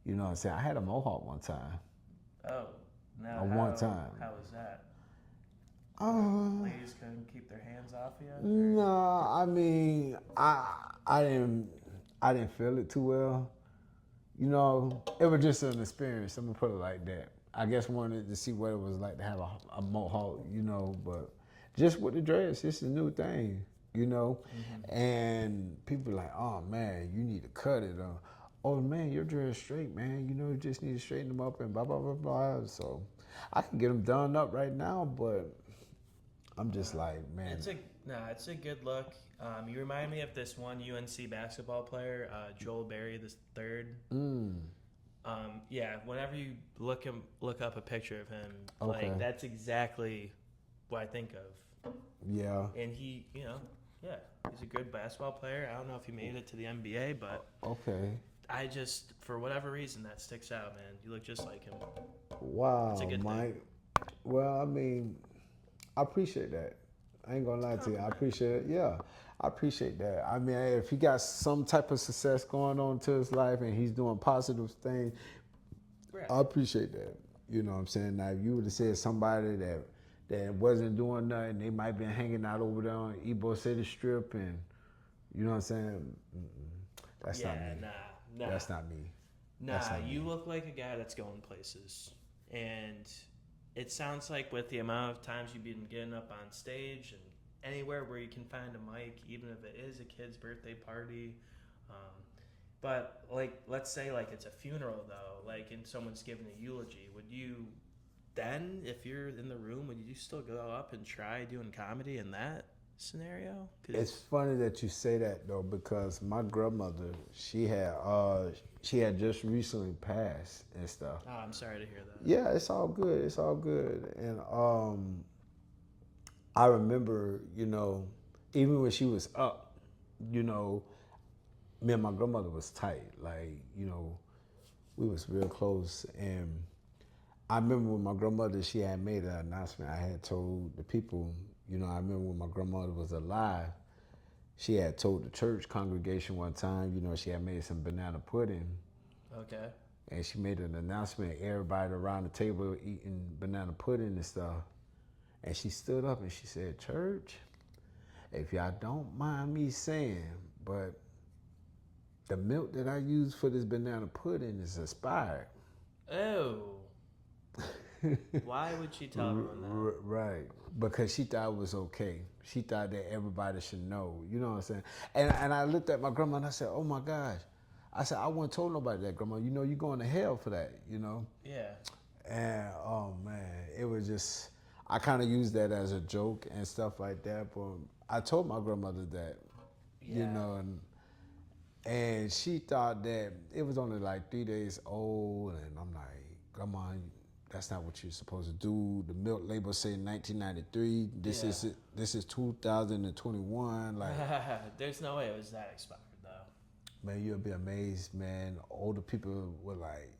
You know what I'm saying? I had a mohawk one time. Oh. Now one time. How was that? Uh, Ladies couldn't keep their hands off you? No, I mean, I didn't feel it too well. You know, it was just an experience. I'm gonna put it like that. I guess wanted to see what it was like to have a mohawk, you know, but just with the dress, it's a new thing, you know. Mm-hmm. And people are like, oh man, you need to cut it. Oh man, your dress straight, man. You know, you just need to straighten them up and blah, blah, blah, blah. So I can get them done up right now, but I'm just like, man. It's a good look. You remind me of this one UNC basketball player, Joel Berry the third. Yeah, whenever you look up a picture of him, Okay. like that's exactly what I think of. Yeah. And he, yeah, he's a good basketball player. I don't know if he made it to the NBA, but Okay. I just, for whatever reason, that sticks out, man. You look just like him. Wow, It's a good Mike. thing. Well, I mean, I appreciate that. I ain't gonna lie to you. I appreciate it. Yeah, I appreciate that. I mean, if he got some type of success going on to his life and he's doing positive things, Right. I appreciate that. You know what I'm saying? Now, if you would have said somebody that wasn't doing nothing, they might been hanging out over there on Ebo City Strip, and you know what I'm saying? That's not me. Nah. That's not me. Nah, That's not you me. look like a guy that's going places. And it sounds like with the amount of times you've been getting up on stage and anywhere where you can find a mic, even if it is a kid's birthday party. But like, let's say like it's a funeral though, like and someone's giving a eulogy. Would you then, if you're in the room, would you still go up and try doing comedy in that scenario? It's funny that you say that though, because my grandmother, she had just recently passed and stuff. Oh, I'm sorry to hear that. Yeah, it's all good. It's all good. And I remember, even when she was up, me and my grandmother was tight. Like, we was real close. And I remember when my grandmother, she had made an announcement. I had told the people, I remember when my grandmother was alive, she had told the church congregation one time, she had made some banana pudding. Okay. And she made an announcement, everybody around the table eating banana pudding and stuff. And she stood up and she said, "Church, if y'all don't mind me saying, but the milk that I use for this banana pudding is expired." Oh. Why would she tell everyone that? Right. Because she thought it was okay. She thought that everybody should know. You know what I'm saying? And I looked at my grandma and I said, "Oh my gosh." I said, "I wouldn't told nobody that, Grandma. You're going to hell for that, Yeah. And oh man, it was just, I kind of used that as a joke and stuff like that. But I told my grandmother that, Yeah. and she thought that it was only like 3 days old. And I'm like, "Grandma, that's not what you're supposed to do. The milk label say 1993. This is 2021. Like, There's no way it was that expired though. man, you'll be amazed, man. Older people will like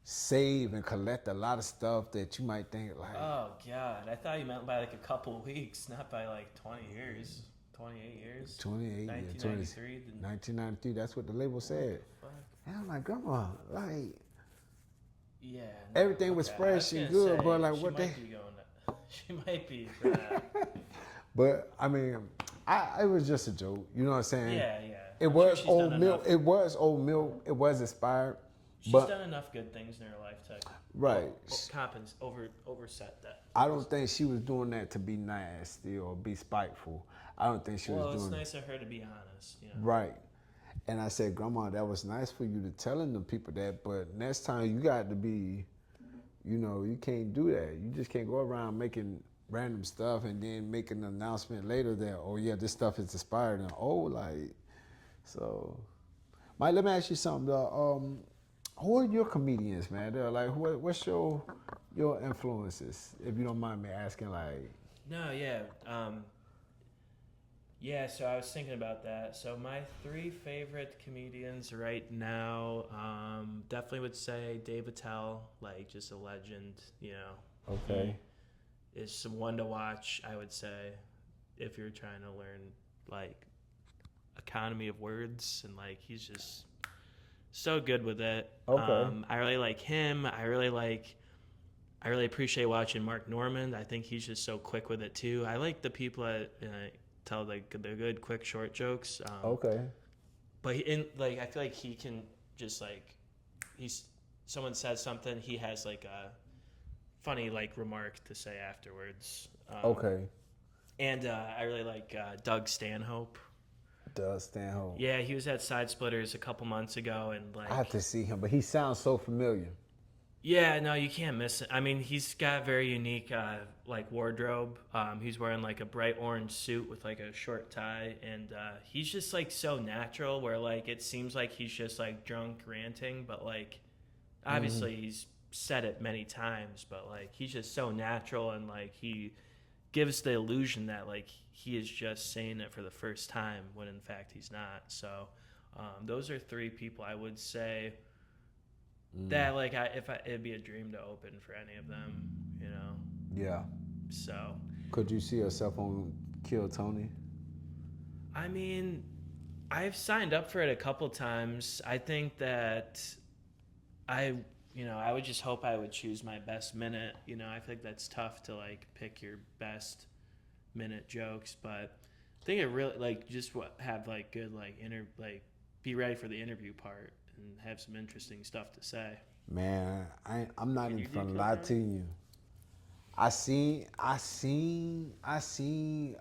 save and collect a lot of stuff that you might think like, Oh God, I thought you meant by like a couple of weeks, not by like 20 years, 28 years. 28, 1993. 1993. That's what the label said. Fuck. And I'm like, Grandma, like Yeah. everything was fresh and good, but like what they. She might be for that. But I mean, it was just a joke. You know what I'm saying? Yeah. It I'm was sure she's old done milk. enough. It was old milk. It was expired. She's But done enough good things in her life to right. overset that. I don't think she was doing that to be nasty or be spiteful. I don't think she was doing. Well, it's nice of her to be honest. Right. And I said, Grandma, that was nice for you to telling the people that, but next time you got to be, you can't do that. You just can't go around making random stuff and then make an announcement later that, oh yeah, this stuff is expired and so. Mike, let me ask you something. Who are your comedians, man? They're like, what's your influences, if you don't mind me asking? Like, No, yeah. So I was thinking about that. So my 3 favorite comedians right now, definitely would say Dave Attell, like just a legend, okay, He is some one to watch, I would say, if you're trying to learn like economy of words, and like he's just so good with it. Okay. I really like him. I really appreciate watching Mark Normand. I think he's just so quick with it too. I like the people that tell like the good, quick, short jokes. okay, But I feel like he can just like someone says something, he has like a funny like remark to say afterwards. okay. And I really like Doug Stanhope. Doug Stanhope. Yeah, he was at Side Splitters a couple months ago, and like I have to see him, but he sounds so familiar. Yeah, no, you can't miss it. I mean, he's got a very unique like wardrobe. He's wearing like a bright orange suit with like a short tie, and he's just like so natural where like it seems like he's just like drunk ranting, but like Obviously, he's said it many times, but like he's just so natural, and like he gives the illusion that like he is just saying it for the first time when in fact he's not. So those are three people I would say that like it'd be a dream to open for any of them, you know. Yeah. So Could you see yourself on Kill Tony? I mean, I've signed up for it a couple times. I think that I would just hope I would choose my best minute. You know, I think that's tough to like pick your best minute jokes, but I think it really like just have like good like be ready for the interview part and have some interesting stuff to say. Man, I'm not Can even you do gonna Kill lie Tony? to you. I seen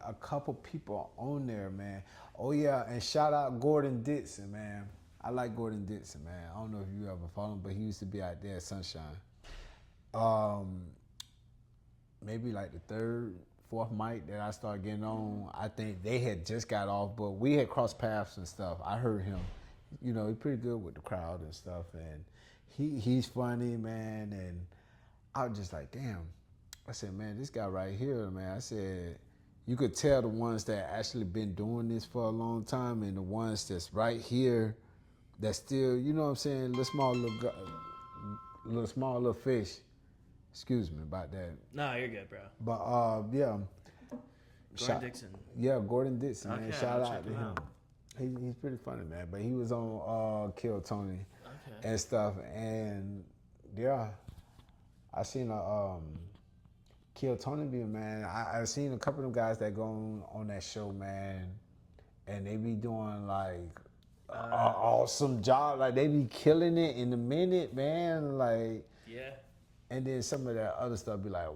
a couple people on there, man. Oh yeah, and shout out Gordon Dixon, man. I like Gordon Dixon, man. I don't know if you ever follow him, but he used to be out there at Sunshine. Maybe like the third, fourth mic that I started getting on, I think they had just got off, but we had crossed paths and stuff. I heard him. You know, he's pretty good with the crowd and stuff, and he's funny, man. And I was just like, damn. I said, man, this guy right here, man. I said, you could tell the ones that actually been doing this for a long time, and the ones that's right here, that still, you know what I'm saying, little small little fish. Excuse me about that. No, you're good, bro. But yeah. Gordon Dixon. Yeah, Gordon Dixon, man. Okay, Shout I'll out check to him him. out. He's pretty funny, man. But he was on Kill Tony Okay. and stuff. And yeah, I seen a Kill Tony video, man. I seen a couple of them guys that go on that show, man, and they be doing like awesome job. Like they be killing it in a minute, man. Like Yeah. and then some of that other stuff be like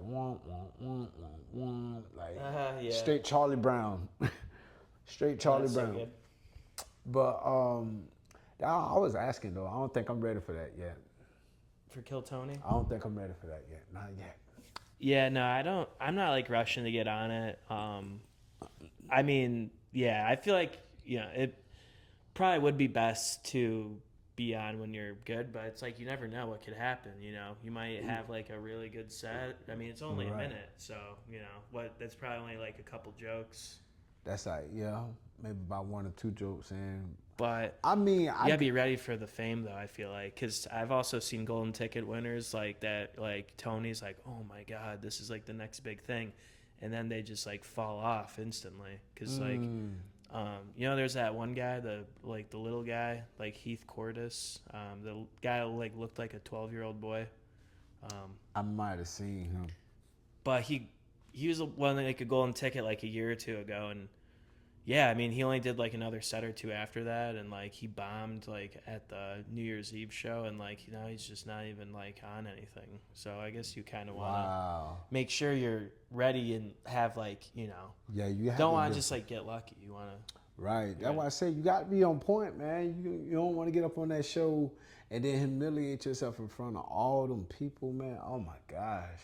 like Yeah. straight Charlie Brown, straight Charlie That's so Brown. good. But I was asking though. I don't think I'm ready for that yet. For Kill Tony? I don't think I'm ready for that yet. Not yet. Yeah, no, I don't. I'm not like rushing to get on it. I mean, yeah, I feel like it probably would be best to be on when you're good, but it's like you never know what could happen. You know, you might have like a really good set. I mean, it's only a minute, so that's probably only like a couple jokes. That's like maybe about one or two jokes and. But I mean, you gotta be ready for the fame, though. I feel like because I've also seen golden ticket winners like that. Like Tony's like, oh my god, this is like the next big thing, and then they just like fall off instantly. Because there's that one guy, the little guy, like Heath Cordes, the guy who like looked like a 12-year-old boy. I might have seen him, but he was one like a golden ticket like a year or two ago, and. Yeah, I mean, he only did like another set or two after that, and like he bombed like at the New Year's Eve show, and like he's just not even like on anything. So I guess you kind of want to make sure you're ready and have like you you don't want to just like get lucky. You want to right. That's why I say you got to be on point, man. You don't want to get up on that show and then humiliate yourself in front of all them people, man. Oh my gosh.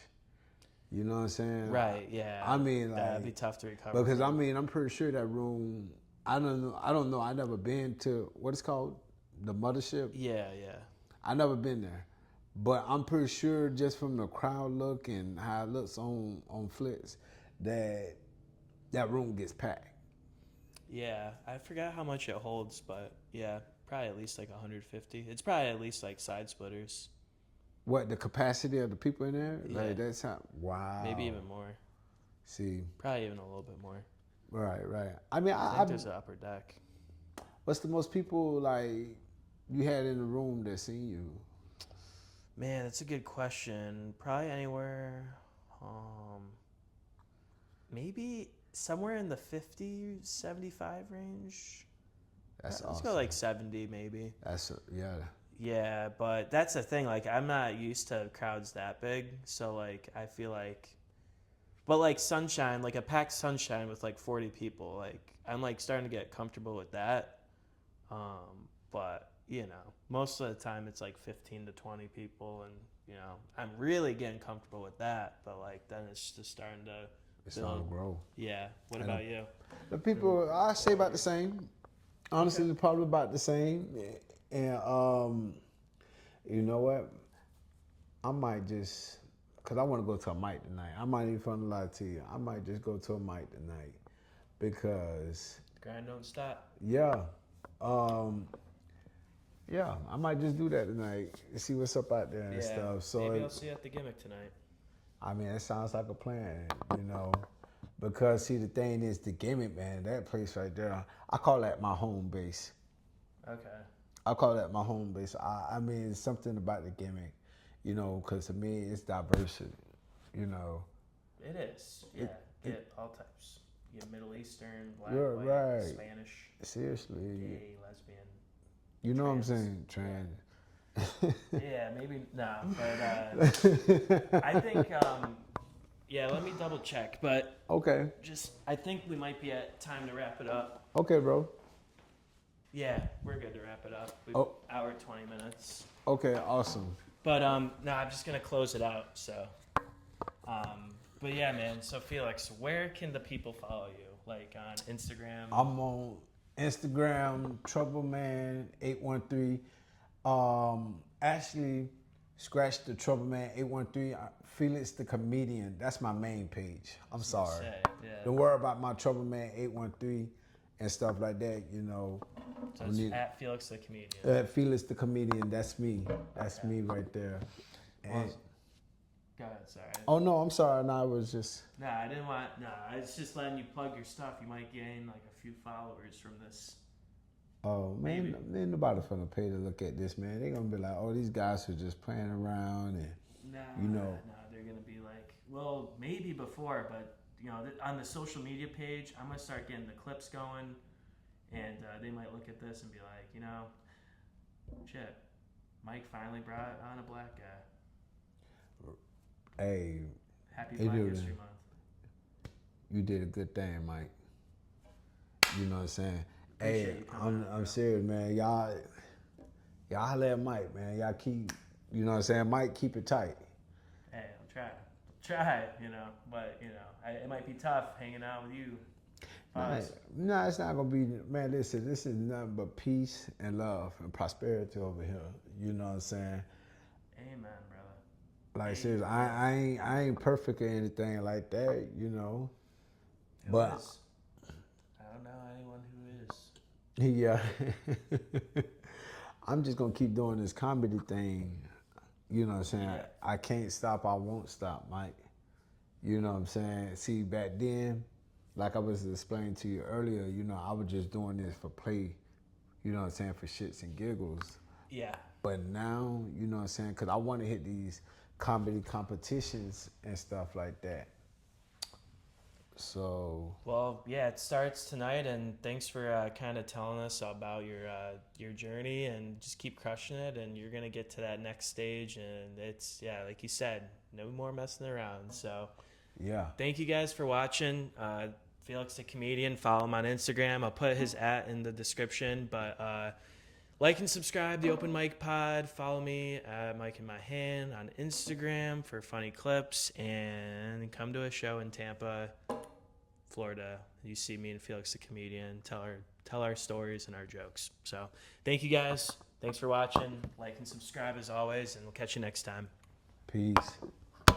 You know what I'm saying? Right, yeah. I mean, like, that'd be tough to recover. Because I mean, I'm pretty sure that room. I don't know. I never been to what it's called, the mothership. Yeah. I never been there, but I'm pretty sure just from the crowd look and how it looks on Flicks, that room gets packed. Yeah, I forgot how much it holds, but yeah, probably at least like 150. It's probably at least like side splitters. What, the capacity of the people in there? Yeah. Like that's how. Wow. Maybe even more. See. Probably even a little bit more. Right. I mean, I think there's an upper deck. What's the most people like you had in the room that seen you? Man, that's a good question. Probably anywhere, maybe somewhere in the 50, 75 range. That's Let's awesome. go like 70 maybe. Yeah. Yeah, but that's the thing. Like, I'm not used to crowds that big, so like I feel like, but like Sunshine, like a packed Sunshine with like 40 people, like I'm like starting to get comfortable with that. But most of the time it's like 15 to 20 people, and I'm really getting comfortable with that. But like then it's just starting to starting to grow. Yeah. What about you? The people I say about the same. Honestly, probably about the same. And you know what? I might just, cause I want to go to a mic tonight. I might even fun lie to you. I might just go to a mic tonight because Grind don't stop. yeah, yeah, I might just do that tonight and see what's up out there and stuff. So maybe I'll see you at the Gimmick tonight. I mean, that sounds like a plan, you know. Because see, the thing is, the Gimmick, man, that place right there, I call that my home base. Okay. I call that my home base. I mean, it's something about the Gimmick, you know, because to me, it's diversity, you know. It is. Yeah. Get all types. You have Middle Eastern, Black, Yeah, white, right. Spanish, Seriously. gay, lesbian. You know trans. what I'm saying? Trans. Yeah, maybe no, but I think yeah. Let me double check, but Okay. I think we might be at time to wrap it up. Okay, bro. Yeah, we're good to wrap it up. We've hour 20 minutes. Okay, awesome. But no, I'm just gonna close it out. So, but yeah, man. So Felix, where can the people follow you? Like on Instagram? I'm on Instagram, Troubleman813. Actually, scratch the Troubleman813. Felix the Comedian. That's my main page. I'm sorry. Yeah. Don't worry about my Troubleman813 and stuff like that. You know. So it's at Felix the Comedian. Felix the Comedian. That's me. That's me right there. And, Awesome. Go ahead. Sorry. oh no, I'm sorry. No, I was just. Nah, I didn't want. Nah, I was just letting you plug your stuff. You might gain like a few followers from this. Oh man, ain't nobody finna pay to look at this, man. They gonna be like, oh, these guys are just playing around and you know. No, they're gonna be like, well, maybe before, but you know, on the social media page, I'm gonna start getting the clips going, and they might look at this and be like, you know, shit, Mike finally brought on a black guy. Hey, Happy Hey, Black dude. History Month. you did a good thing, Mike. You know what I'm saying? Appreciate Hey, you coming out, I'm bro. serious, man. Y'all holla at Mike, man. Y'all keep, you know what I'm saying? Mike, keep it tight. Hey, I'll try, you know, but you know, it might be tough hanging out with you. No, it's not gonna be, man. Listen, this is nothing but peace and love and prosperity over here. You know what I'm saying? Amen, brother. Like seriously, I ain't perfect or anything like that, you know. Who is? I don't know anyone who is. Yeah. I'm just gonna keep doing this comedy thing. You know what I'm saying? Yeah. I can't stop, I won't stop, Mike. You know what I'm saying? See, back then, like I was explaining to you earlier, you know, I was just doing this for play, you know what I'm saying, for shits and giggles. Yeah. But now, you know what I'm saying, because I want to hit these comedy competitions and stuff like that. So, Well, yeah, it starts tonight, and thanks for kind of telling us about your journey, and just keep crushing it, and you're gonna get to that next stage, and it's like you said, no more messing around. So, yeah. thank you guys for watching. Felix the Comedian, follow him on Instagram. I'll put his @ in the description, but like and subscribe the Open Mic Pod. Follow me at Mike in My Hand on Instagram for funny clips, and come to a show in Tampa, Florida. You see me and Felix the Comedian, tell our stories and our jokes. So thank you guys. Thanks for watching. Like and subscribe as always, and we'll catch you next time. Peace.